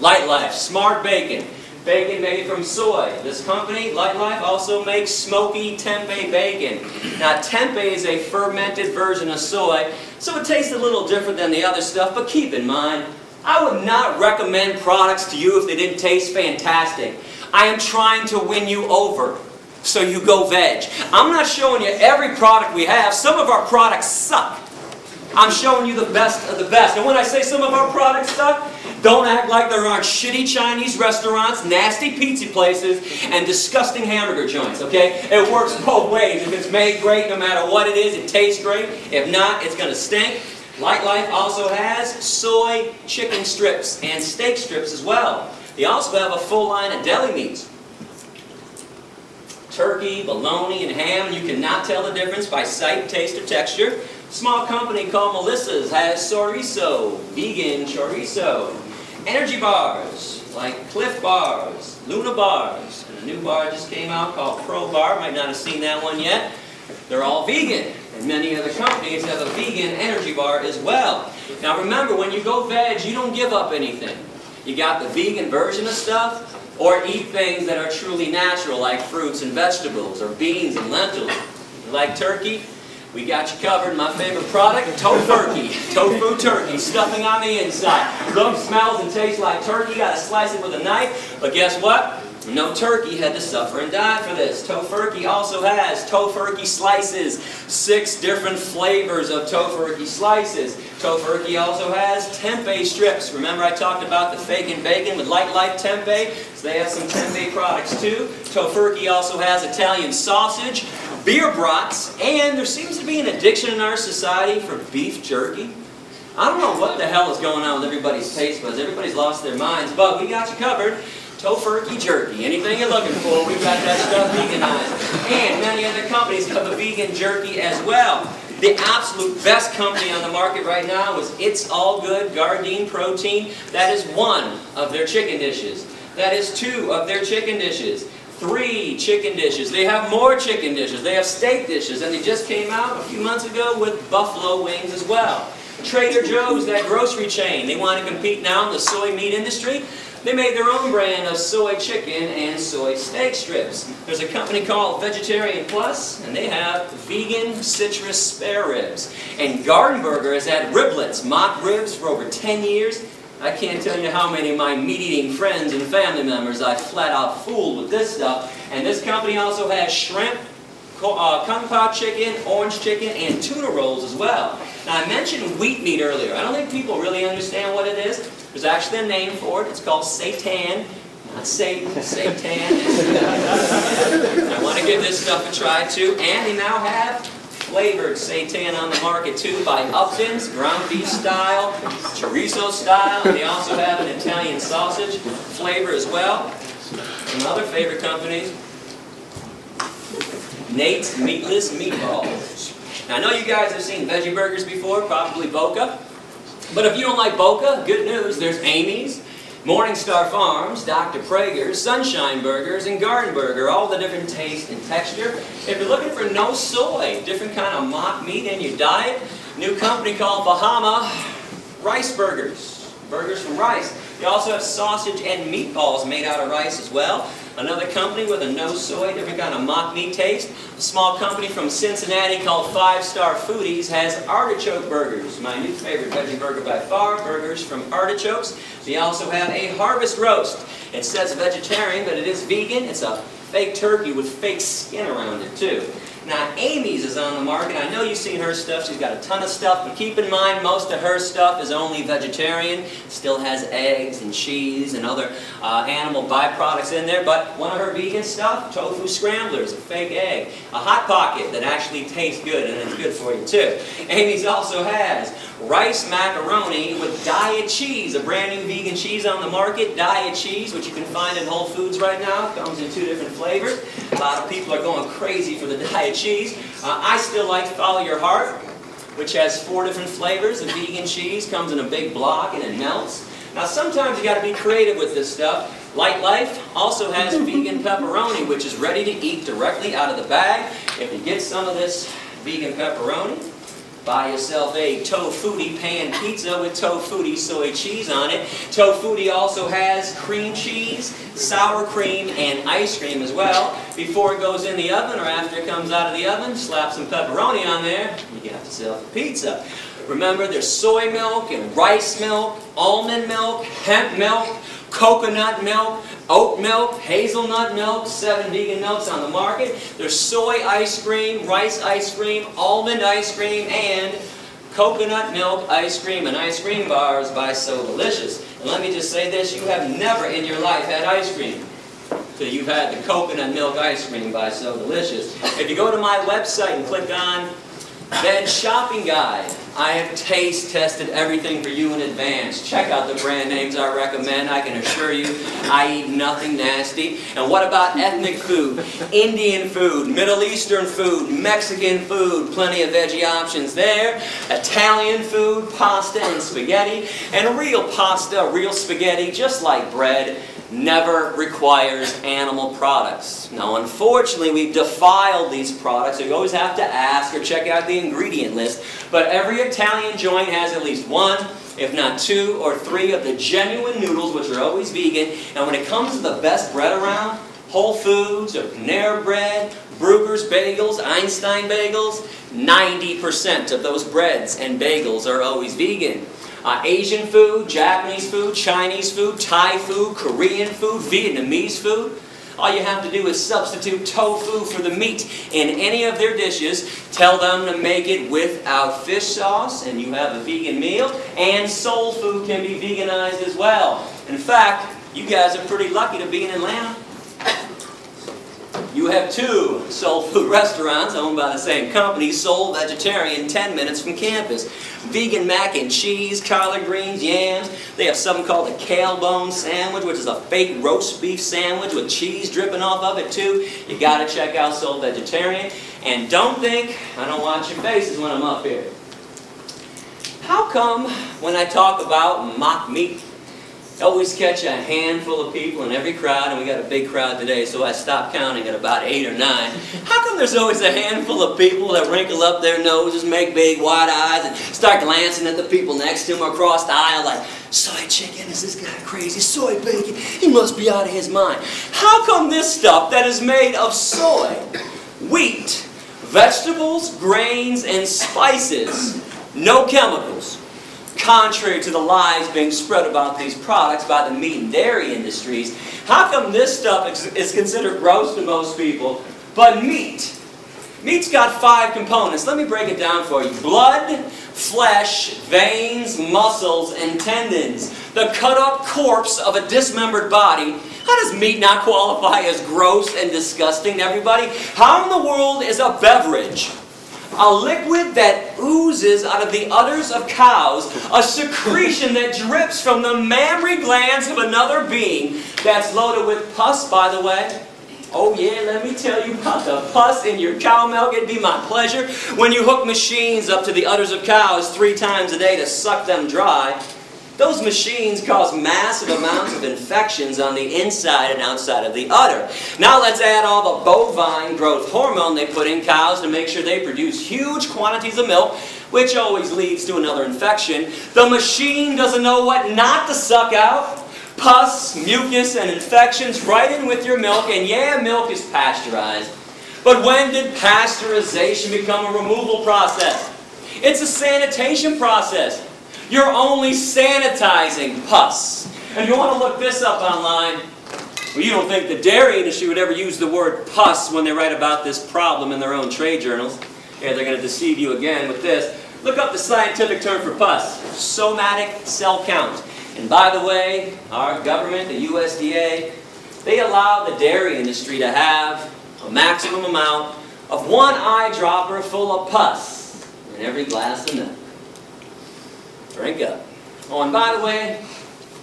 Light Life, smart bacon. Bacon made from soy. This company, Light Life, also makes smoky tempeh bacon. Now, tempeh is a fermented version of soy, so it tastes a little different than the other stuff, but keep in mind, I would not recommend products to you if they didn't taste fantastic. I am trying to win you over, so you go veg. I'm not showing you every product we have. Some of our products suck. I'm showing you the best of the best. And when I say some of our products suck, don't act like there aren't shitty Chinese restaurants, nasty pizza places, and disgusting hamburger joints, okay? It works both ways. If it's made great, no matter what it is, it tastes great. If not, it's going to stink. Light Life also has soy chicken strips and steak strips as well. They also have a full line of deli meats. Turkey, bologna, and ham, and you cannot tell the difference by sight, taste, or texture. A small company called Melissa's has chorizo, vegan chorizo. Energy bars, like Cliff bars, Luna bars, and a new bar just came out called Pro Bar. Might not have seen that one yet. They're all vegan, and many other companies have a vegan energy bar as well. Now remember, when you go veg, you don't give up anything. You got the vegan version of stuff, or eat things that are truly natural, like fruits and vegetables, or beans and lentils. You like turkey? We got you covered. My favorite product, tofurkey. Tofu turkey, stuffing on the inside. Looks, smells, and tastes like turkey. Got to slice it with a knife. But guess what? No turkey had to suffer and die for this. Tofurkey also has tofurkey slices. 6 different flavors of tofurkey slices. Tofurkey also has tempeh strips. Remember I talked about the fake and bacon with Light Life tempeh? So they have some tempeh products too. Tofurkey also has Italian sausage, beer brats, and there seems to be an addiction in our society for beef jerky. I don't know what the hell is going on with everybody's taste buds. Everybody's lost their minds, but we got you covered. Tofurkey jerky. Anything you're looking for, we've got that stuff veganized. And many other companies have a vegan jerky as well. The absolute best company on the market right now is It's All Good Gardein Protein. That is 1 of their chicken dishes. That is 2 of their chicken dishes. 3 chicken dishes. They have more chicken dishes. They have steak dishes. And they just came out a few months ago with buffalo wings as well. Trader Joe's, that grocery chain, they want to compete now in the soy meat industry. They made their own brand of soy chicken and soy steak strips. There's a company called Vegetarian Plus, and they have vegan citrus spare ribs. And Garden Burger has had riblets, mock ribs, for over 10 years. I can't tell you how many of my meat-eating friends and family members I flat out fooled with this stuff. And this company also has shrimp, kung pao chicken, orange chicken, and tuna rolls as well. Now I mentioned wheat meat earlier. I don't think people really understand what it is. There's actually a name for it. It's called seitan. Not Satan, seitan. I want to give this stuff a try too. And they now have flavored seitan on the market too, by Upton's, ground beef style, chorizo style. They also have an Italian sausage flavor as well. Some other favorite companies, Nate's Meatless Meatballs. Now I know you guys have seen veggie burgers before, probably Boca. But if you don't like Boca, good news, there's Amy's, Morningstar Farms, Dr. Prager's, Sunshine Burgers, and Garden Burger, all the different taste and texture. If you're looking for no soy, different kind of mock meat in your diet, new company called Bahama Rice Burgers, burgers from rice. They also have sausage and meatballs made out of rice as well. Another company with a no soy, different kind of mock meat taste. A small company from Cincinnati called 5 Star Foodies has artichoke burgers. My new favorite veggie burger by far, burgers from artichokes. They also have a harvest roast. It says vegetarian, but it is vegan. It's a fake turkey with fake skin around it too. Now Amy's is on the market. I know you've seen her stuff. She's got a ton of stuff, but keep in mind most of her stuff is only vegetarian. Still has eggs and cheese and other animal byproducts in there, but one of her vegan stuff, tofu scramblers, a fake egg, a Hot Pocket that actually tastes good and it's good for you too. Amy's also has rice macaroni with diet cheese, a brand new vegan cheese on the market, diet cheese, which you can find in Whole Foods right now. Comes in 2 different flavors. A lot of people are going crazy for the diet cheese. I still like Follow Your Heart, which has 4 different flavors of vegan cheese. Comes in a big block and it melts. Now sometimes you got to be creative with this stuff. Light Life also has vegan pepperoni, which is ready to eat directly out of the bag. If you get some of this vegan pepperoni, Buy yourself a tofutti pan pizza with tofutti soy cheese on it. Tofutti also has cream cheese, sour cream, and ice cream as well. Before it goes in the oven or after it comes out of the oven, slap some pepperoni on there, you got yourself a pizza. Remember, there's soy milk and rice milk, almond milk, hemp milk, coconut milk, oat milk, hazelnut milk, 7 vegan milks on the market. There's soy ice cream, rice ice cream, almond ice cream, and coconut milk ice cream and ice cream bars by So Delicious. And let me just say this, you have never in your life had ice cream till you've had the coconut milk ice cream by So Delicious. If you go to my website and click on Veg Shopping Guide, I have taste tested everything for you in advance. Check out the brand names I recommend. I can assure you I eat nothing nasty. And what about ethnic food, Indian food, Middle Eastern food, Mexican food? Plenty of veggie options there. Italian food, pasta and spaghetti. And real pasta, real spaghetti, just like bread, never requires animal products. Now, unfortunately, we've defiled these products, so you always have to ask or check out the ingredient list. But every Italian joint has at least 1, if not 2 or 3 of the genuine noodles, which are always vegan. And when it comes to the best bread around, Whole Foods or Panera Bread, Bruegger's Bagels, Einstein Bagels, 90% of those breads and bagels are always vegan. Asian food, Japanese food, Chinese food, Thai food, Korean food, Vietnamese food. All you have to do is substitute tofu for the meat in any of their dishes. Tell them to make it without fish sauce, and you have a vegan meal. And soul food can be veganized as well. In fact, you guys are pretty lucky to be in Atlanta. You have 2 soul food restaurants owned by the same company, Soul Vegetarian, 10 minutes from campus. Vegan mac and cheese, collard greens, yams. They have something called a kale bone sandwich, which is a fake roast beef sandwich with cheese dripping off of it too. You gotta check out Soul Vegetarian. And don't think I don't watch your faces when I'm up here. How come when I talk about mock meat, I always catch a handful of people in every crowd, and we got a big crowd today, so I stopped counting at about 8 or 9. How come there's always a handful of people that wrinkle up their noses, make big wide eyes, and start glancing at the people next to them across the aisle like, soy chicken, is this guy crazy? Soy bacon, he must be out of his mind. How come this stuff that is made of soy, wheat, vegetables, grains, and spices, no chemicals, contrary to the lies being spread about these products by the meat and dairy industries, how come this stuff is considered gross to most people, but meat's got 5 components. Let me break it down for you. Blood, flesh, veins, muscles, and tendons. The cut-up corpse of a dismembered body. How does meat not qualify as gross and disgusting to everybody? How in the world is a beverage, a liquid that oozes out of the udders of cows, a secretion that drips from the mammary glands of another being, that's loaded with pus, by the way? Oh yeah, let me tell you about the pus in your cow milk. It'd be my pleasure. When you hook machines up to the udders of cows 3 times a day to suck them dry, those machines cause massive amounts of infections on the inside and outside of the udder. Now let's add all the bovine growth hormone they put in cows to make sure they produce huge quantities of milk, which always leads to another infection. The machine doesn't know what not to suck out. Pus, mucus, and infections right in with your milk, and yeah, milk is pasteurized. But when did pasteurization become a removal process? It's a sanitation process. You're only sanitizing pus. And you want to look this up online, well, you don't think the dairy industry would ever use the word pus when they write about this problem in their own trade journals. Yeah, they're going to deceive you again with this. Look up the scientific term for pus, somatic cell count. And by the way, our government, the USDA, they allow the dairy industry to have a maximum amount of 1 eyedropper full of pus in every glass of milk. Drink up. Oh, and by the way,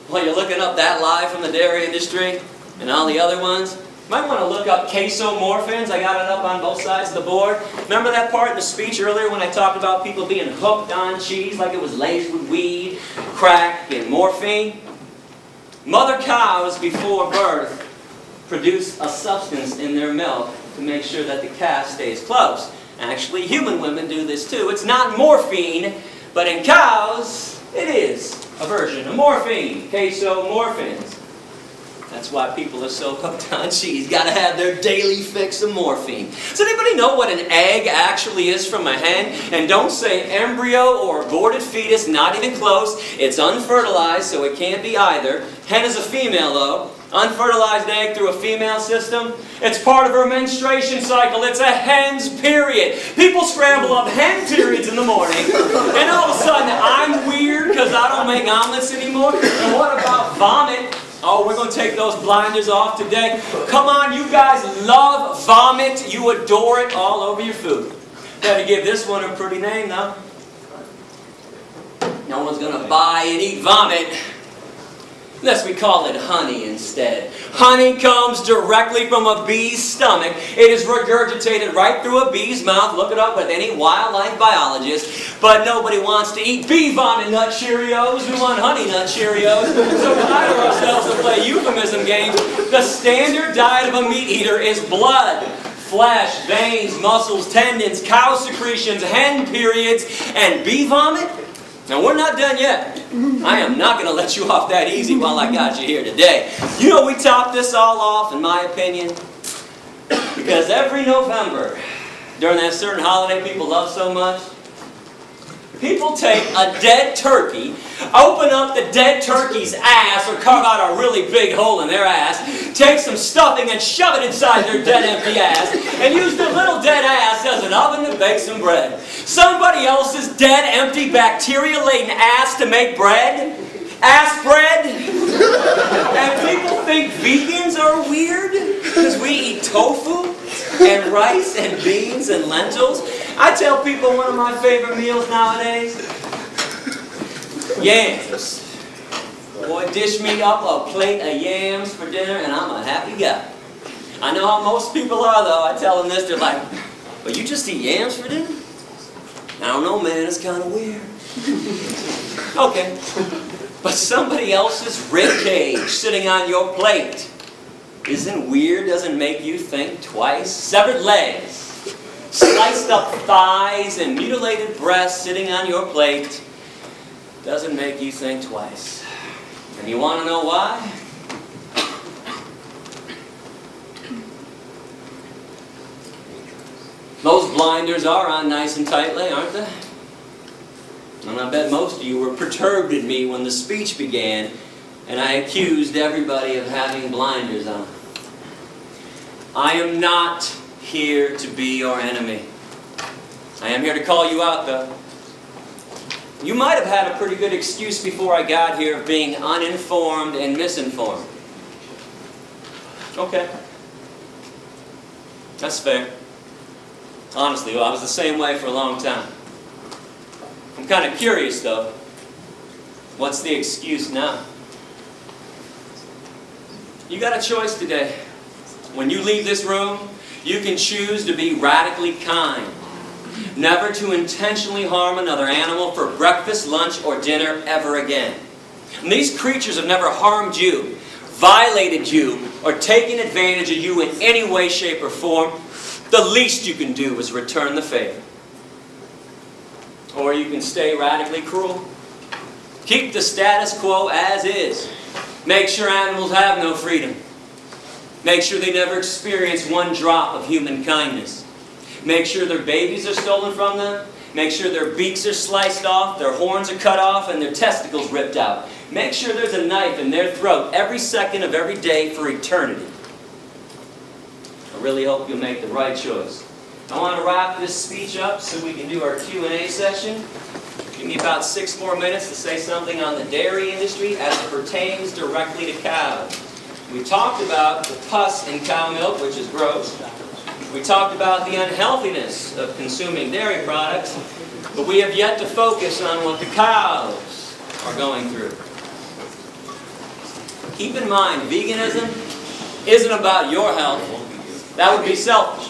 while you're looking up that lie from the dairy industry and all the other ones, you might want to look up casomorphins. I got it up on both sides of the board. Remember that part in the speech earlier when I talked about people being hooked on cheese like it was laced with weed, crack, and morphine? Mother cows before birth produce a substance in their milk to make sure that the calf stays close. Actually, human women do this too. It's not morphine, but in cows, it is a version of morphine, casomorphins. That's why people are so hooked on cheese. Got to have their daily fix of morphine. Does anybody know what an egg actually is from a hen? And don't say embryo or aborted fetus, not even close. It's unfertilized, so it can't be either. Hen is a female, though. Unfertilized egg through a female system. It's part of her menstruation cycle. It's a hen's period. People scramble up hen periods in the morning, and all of a sudden I'm weird because I don't make omelets anymore. And what about vomit? Oh, we're going to take those blinders off today. Come on, you guys love vomit. You adore it all over your food. Better give this one a pretty name, though. No one's going to buy and eat vomit unless we call it honey instead. Honey comes directly from a bee's stomach. It is regurgitated right through a bee's mouth. Look it up with any wildlife biologist. But nobody wants to eat bee vomit nut Cheerios. We want honey nut Cheerios. So we hire ourselves to play euphemism games. The standard diet of a meat eater is blood, flesh, veins, muscles, tendons, cow secretions, hen periods, and bee vomit. Now, we're not done yet. I am not going to let you off that easy while I got you here today. You know, we top this all off, in my opinion, because every November, during that certain holiday people love so much, people take a dead turkey, open up the dead turkey's ass, or carve out a really big hole in their ass, take some stuffing and shove it inside their dead empty ass, and use their little dead ass as an oven to bake some bread. Somebody else's dead, empty, bacteria-laden ass to make bread? Ass bread? And people think vegans are weird because we eat tofu and rice and beans and lentils. I tell people one of my favorite meals nowadays, yams. Boy, dish me up a plate of yams for dinner and I'm a happy guy. I know how most people are though. I tell them this, they're like, but you just eat yams for dinner? I don't know, man, it's kind of weird. Okay. But somebody else's rib cage sitting on your plate isn't weird, doesn't make you think twice. Severed legs, sliced up thighs, and mutilated breasts sitting on your plate doesn't make you think twice. And you want to know why? Those blinders are on nice and tightly, aren't they? And I bet most of you were perturbed at me when the speech began and I accused everybody of having blinders on. I am not here to be your enemy. I am here to call you out, though. You might have had a pretty good excuse before I got here of being uninformed and misinformed. Okay. That's fair. Honestly, well, I was the same way for a long time. I'm kind of curious, though. What's the excuse now? You got a choice today. When you leave this room, you can choose to be radically kind. Never to intentionally harm another animal for breakfast, lunch, or dinner ever again. And these creatures have never harmed you, violated you, or taken advantage of you in any way, shape, or form. The least you can do is return the favor. Or you can stay radically cruel. Keep the status quo as is. Make sure animals have no freedom. Make sure they never experience one drop of human kindness. Make sure their babies are stolen from them. Make sure their beaks are sliced off, their horns are cut off, and their testicles ripped out. Make sure there's a knife in their throat every second of every day for eternity. I really hope you'll make the right choice. I want to wrap this speech up so we can do our Q&A session. Give me about 6 more minutes to say something on the dairy industry as it pertains directly to cows. We talked about the pus in cow milk, which is gross. We talked about the unhealthiness of consuming dairy products, but we have yet to focus on what the cows are going through. Keep in mind, veganism isn't about your health. That would be selfish.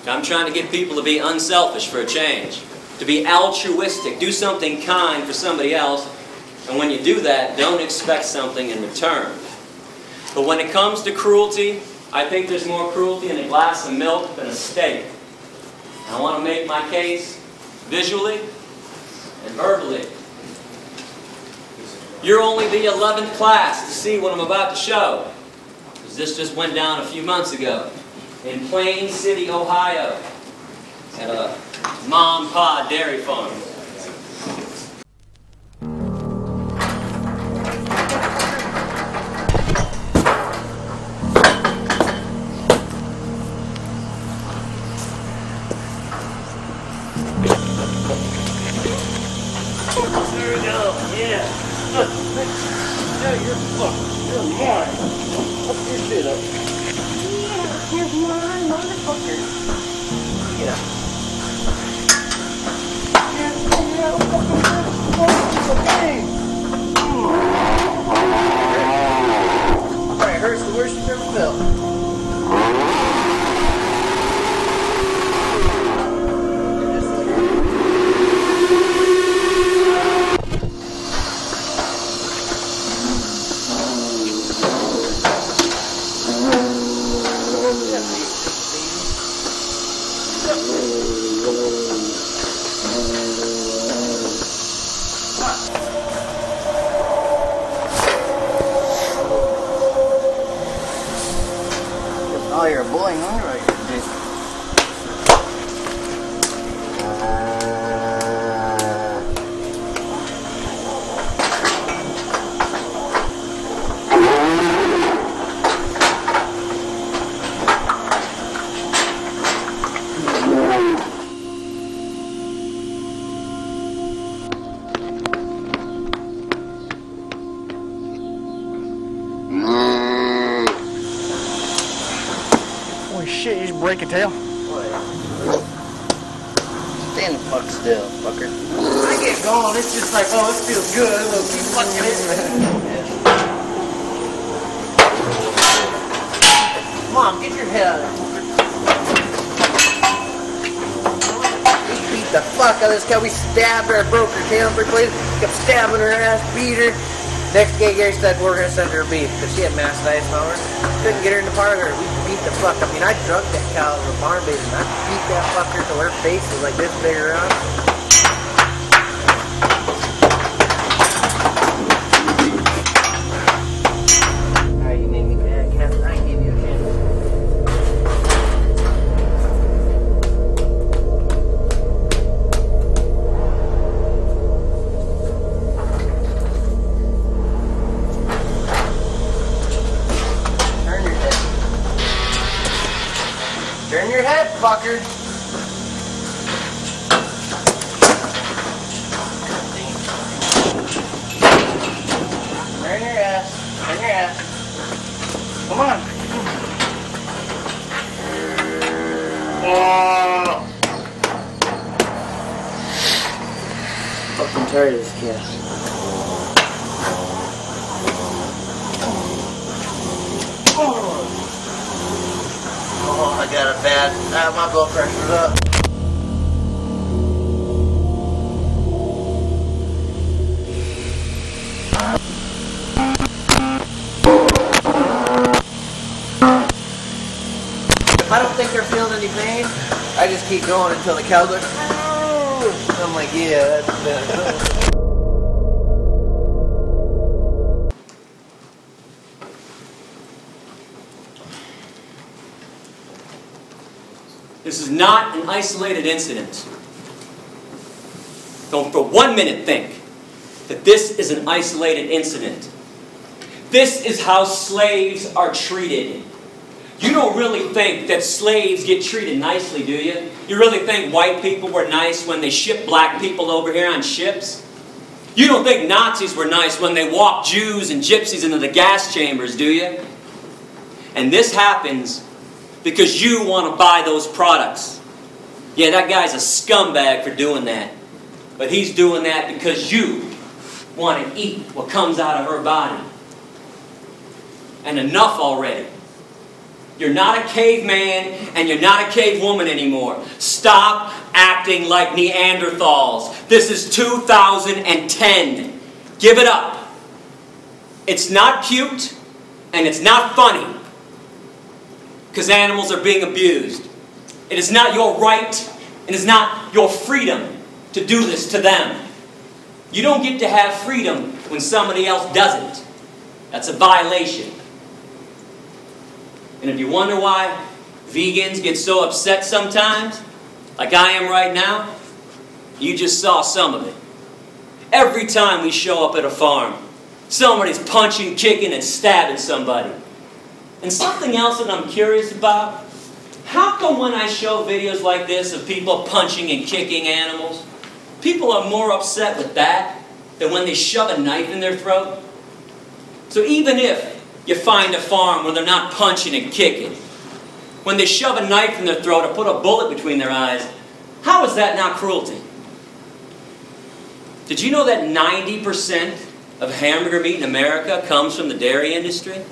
I'm trying to get people to be unselfish for a change, to be altruistic, do something kind for somebody else, and when you do that, don't expect something in return. But when it comes to cruelty, I think there's more cruelty in a glass of milk than a steak. I want to make my case visually and verbally. You're only the 11th class to see what I'm about to show, because this just went down a few months ago in Plain City, Ohio, at a mom and pa dairy farm. There we go. Yeah. Yeah, you're fucked. You're mine. Up your shit up. Yeah, here's mine, motherfucker. Yeah. Yeah, fucking okay. Alright, hurts the worst you've ever felt. Oh, you're a boiling one right here. Holy shit, you just break a tail? Stand the fuck still, fucker. I get going, it's just like, oh, this feels good, we'll keep fucking it. Come on, get your head out of there. We beat the fuck out of this cow. We stabbed her, broke her tail, kept stabbing her ass, beat her. Next day, Gary said we're gonna send her a beef because she had mastitis power. Couldn't get her in the parlor. We beat the fuck. I mean, I drug that cow to a barn baby and I beat that fucker till her face was like this big around. Alright, you made me mad, Captain. I gave you a chance. Turn your head, fucker. Turn your ass. Turn your ass. Come on. Oh. Fucking tired of this cat. Oh, I got it bad. My blood pressure's up. If I don't think they're feeling any pain, I just keep going until the cow's like, oh. I'm like, yeah, that's better. This is not an isolated incident. Don't for 1 minute think that this is an isolated incident. This is how slaves are treated. You don't really think that slaves get treated nicely, do you? You really think white people were nice when they shipped black people over here on ships? You don't think Nazis were nice when they walked Jews and gypsies into the gas chambers, do you? And this happens because you want to buy those products. Yeah, that guy's a scumbag for doing that. But he's doing that because you want to eat what comes out of her body. And enough already. You're not a caveman and you're not a cavewoman anymore. Stop acting like Neanderthals. This is 2010. Give it up. It's not cute and it's not funny. Because animals are being abused. It is not your right And it's not your freedom to do this to them. You don't get to have freedom when somebody else doesn't. That's a violation. And if you wonder why vegans get so upset sometimes, like I am right now, you just saw some of it. Every time we show up at a farm, somebody's punching, kicking, and stabbing somebody. And something else that I'm curious about, how come when I show videos like this of people punching and kicking animals, people are more upset with that than when they shove a knife in their throat? So even if you find a farm where they're not punching and kicking, when they shove a knife in their throat or put a bullet between their eyes, how is that not cruelty? Did you know that 90% of hamburger meat in America comes from the dairy industry?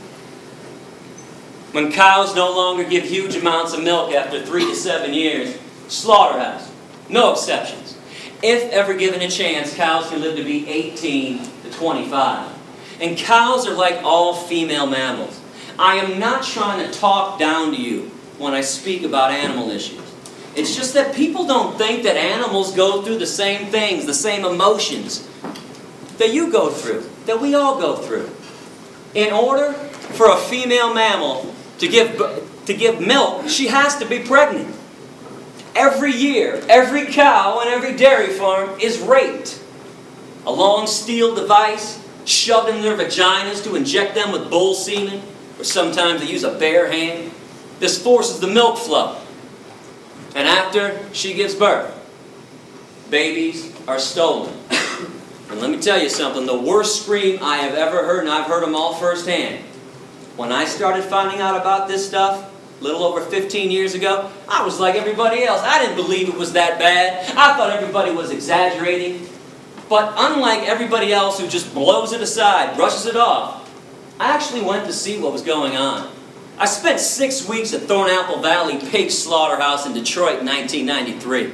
When cows no longer give huge amounts of milk after 3 to 7 years, slaughterhouse, no exceptions. If ever given a chance, cows can live to be 18 to 25. And cows are like all female mammals. I am not trying to talk down to you when I speak about animal issues. It's just that people don't think that animals go through the same things, the same emotions that you go through, that we all go through. In order for a female mammal to give milk, she has to be pregnant. Every year, every cow on every dairy farm is raped. A long steel device shoved in their vaginas to inject them with bull semen, or sometimes they use a bare hand. This forces the milk flow. And after she gives birth, babies are stolen. And let me tell you something, the worst scream I have ever heard, and I've heard them all firsthand. When I started finding out about this stuff, a little over 15 years ago, I was like everybody else. I didn't believe it was that bad. I thought everybody was exaggerating. But unlike everybody else who just blows it aside, brushes it off, I actually went to see what was going on. I spent 6 weeks at Thornapple Valley Pig Slaughterhouse in Detroit in 1993.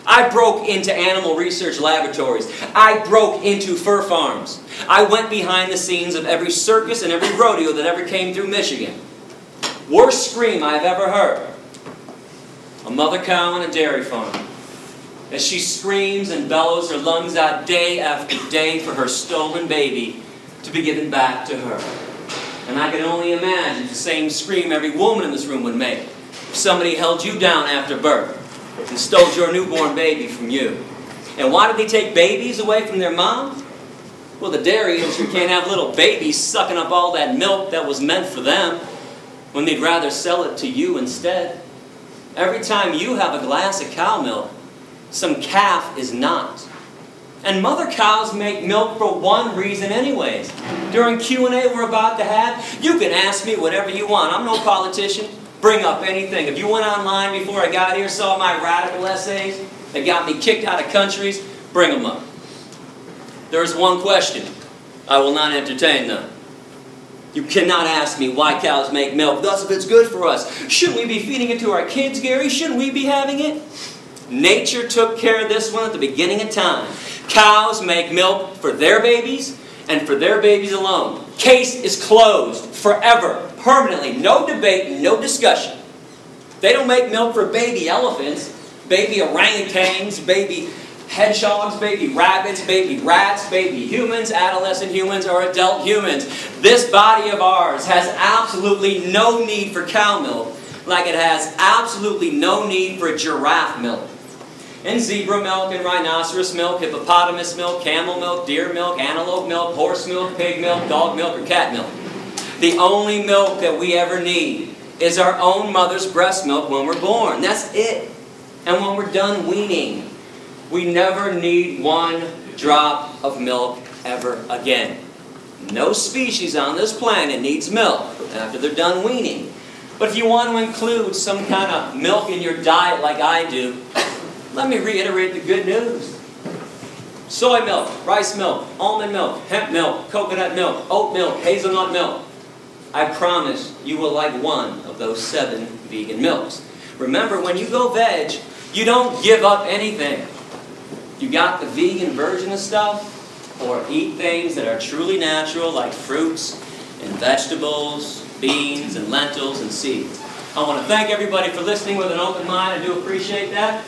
I broke into animal research laboratories. I broke into fur farms. I went behind the scenes of every circus and every rodeo that ever came through Michigan. Worst scream I've ever heard. A mother cow on a dairy farm, as she screams and bellows her lungs out day after day for her stolen baby to be given back to her. And I can only imagine the same scream every woman in this room would make if somebody held you down after birth and stole your newborn baby from you. And why did they take babies away from their moms? Well, the dairy industry can't have little babies sucking up all that milk that was meant for them when they'd rather sell it to you instead. Every time you have a glass of cow milk, some calf is not. And mother cows make milk for one reason anyways. During Q&A we're about to have, you can ask me whatever you want. I'm no politician. Bring up anything. If you went online before I got here, saw my radical essays that got me kicked out of countries, bring them up. There's one question. I will not entertain them. You cannot ask me why cows make milk, thus if it's good for us. Shouldn't we be feeding it to our kids, Gary? Shouldn't we be having it? Nature took care of this one at the beginning of time. Cows make milk for their babies and for their babies alone. Case is closed forever, permanently. No debate, no discussion. They don't make milk for baby elephants, baby orangutans, baby hedgehogs, baby rabbits, baby rats, baby humans, adolescent humans, or adult humans. This body of ours has absolutely no need for cow milk, like it has absolutely no need for giraffe milk. And zebra milk and rhinoceros milk, hippopotamus milk, camel milk, deer milk, antelope milk, horse milk, pig milk, dog milk, or cat milk. The only milk that we ever need is our own mother's breast milk when we're born. That's it. And when we're done weaning, we never need one drop of milk ever again. No species on this planet needs milk after they're done weaning. But if you want to include some kind of milk in your diet like I do, let me reiterate the good news. Soy milk, rice milk, almond milk, hemp milk, coconut milk, oat milk, hazelnut milk. I promise you will like one of those 7 vegan milks. Remember, when you go veg, you don't give up anything. You got the vegan version of stuff, or eat things that are truly natural like fruits and vegetables, beans and lentils and seeds. I want to thank everybody for listening with an open mind. I do appreciate that.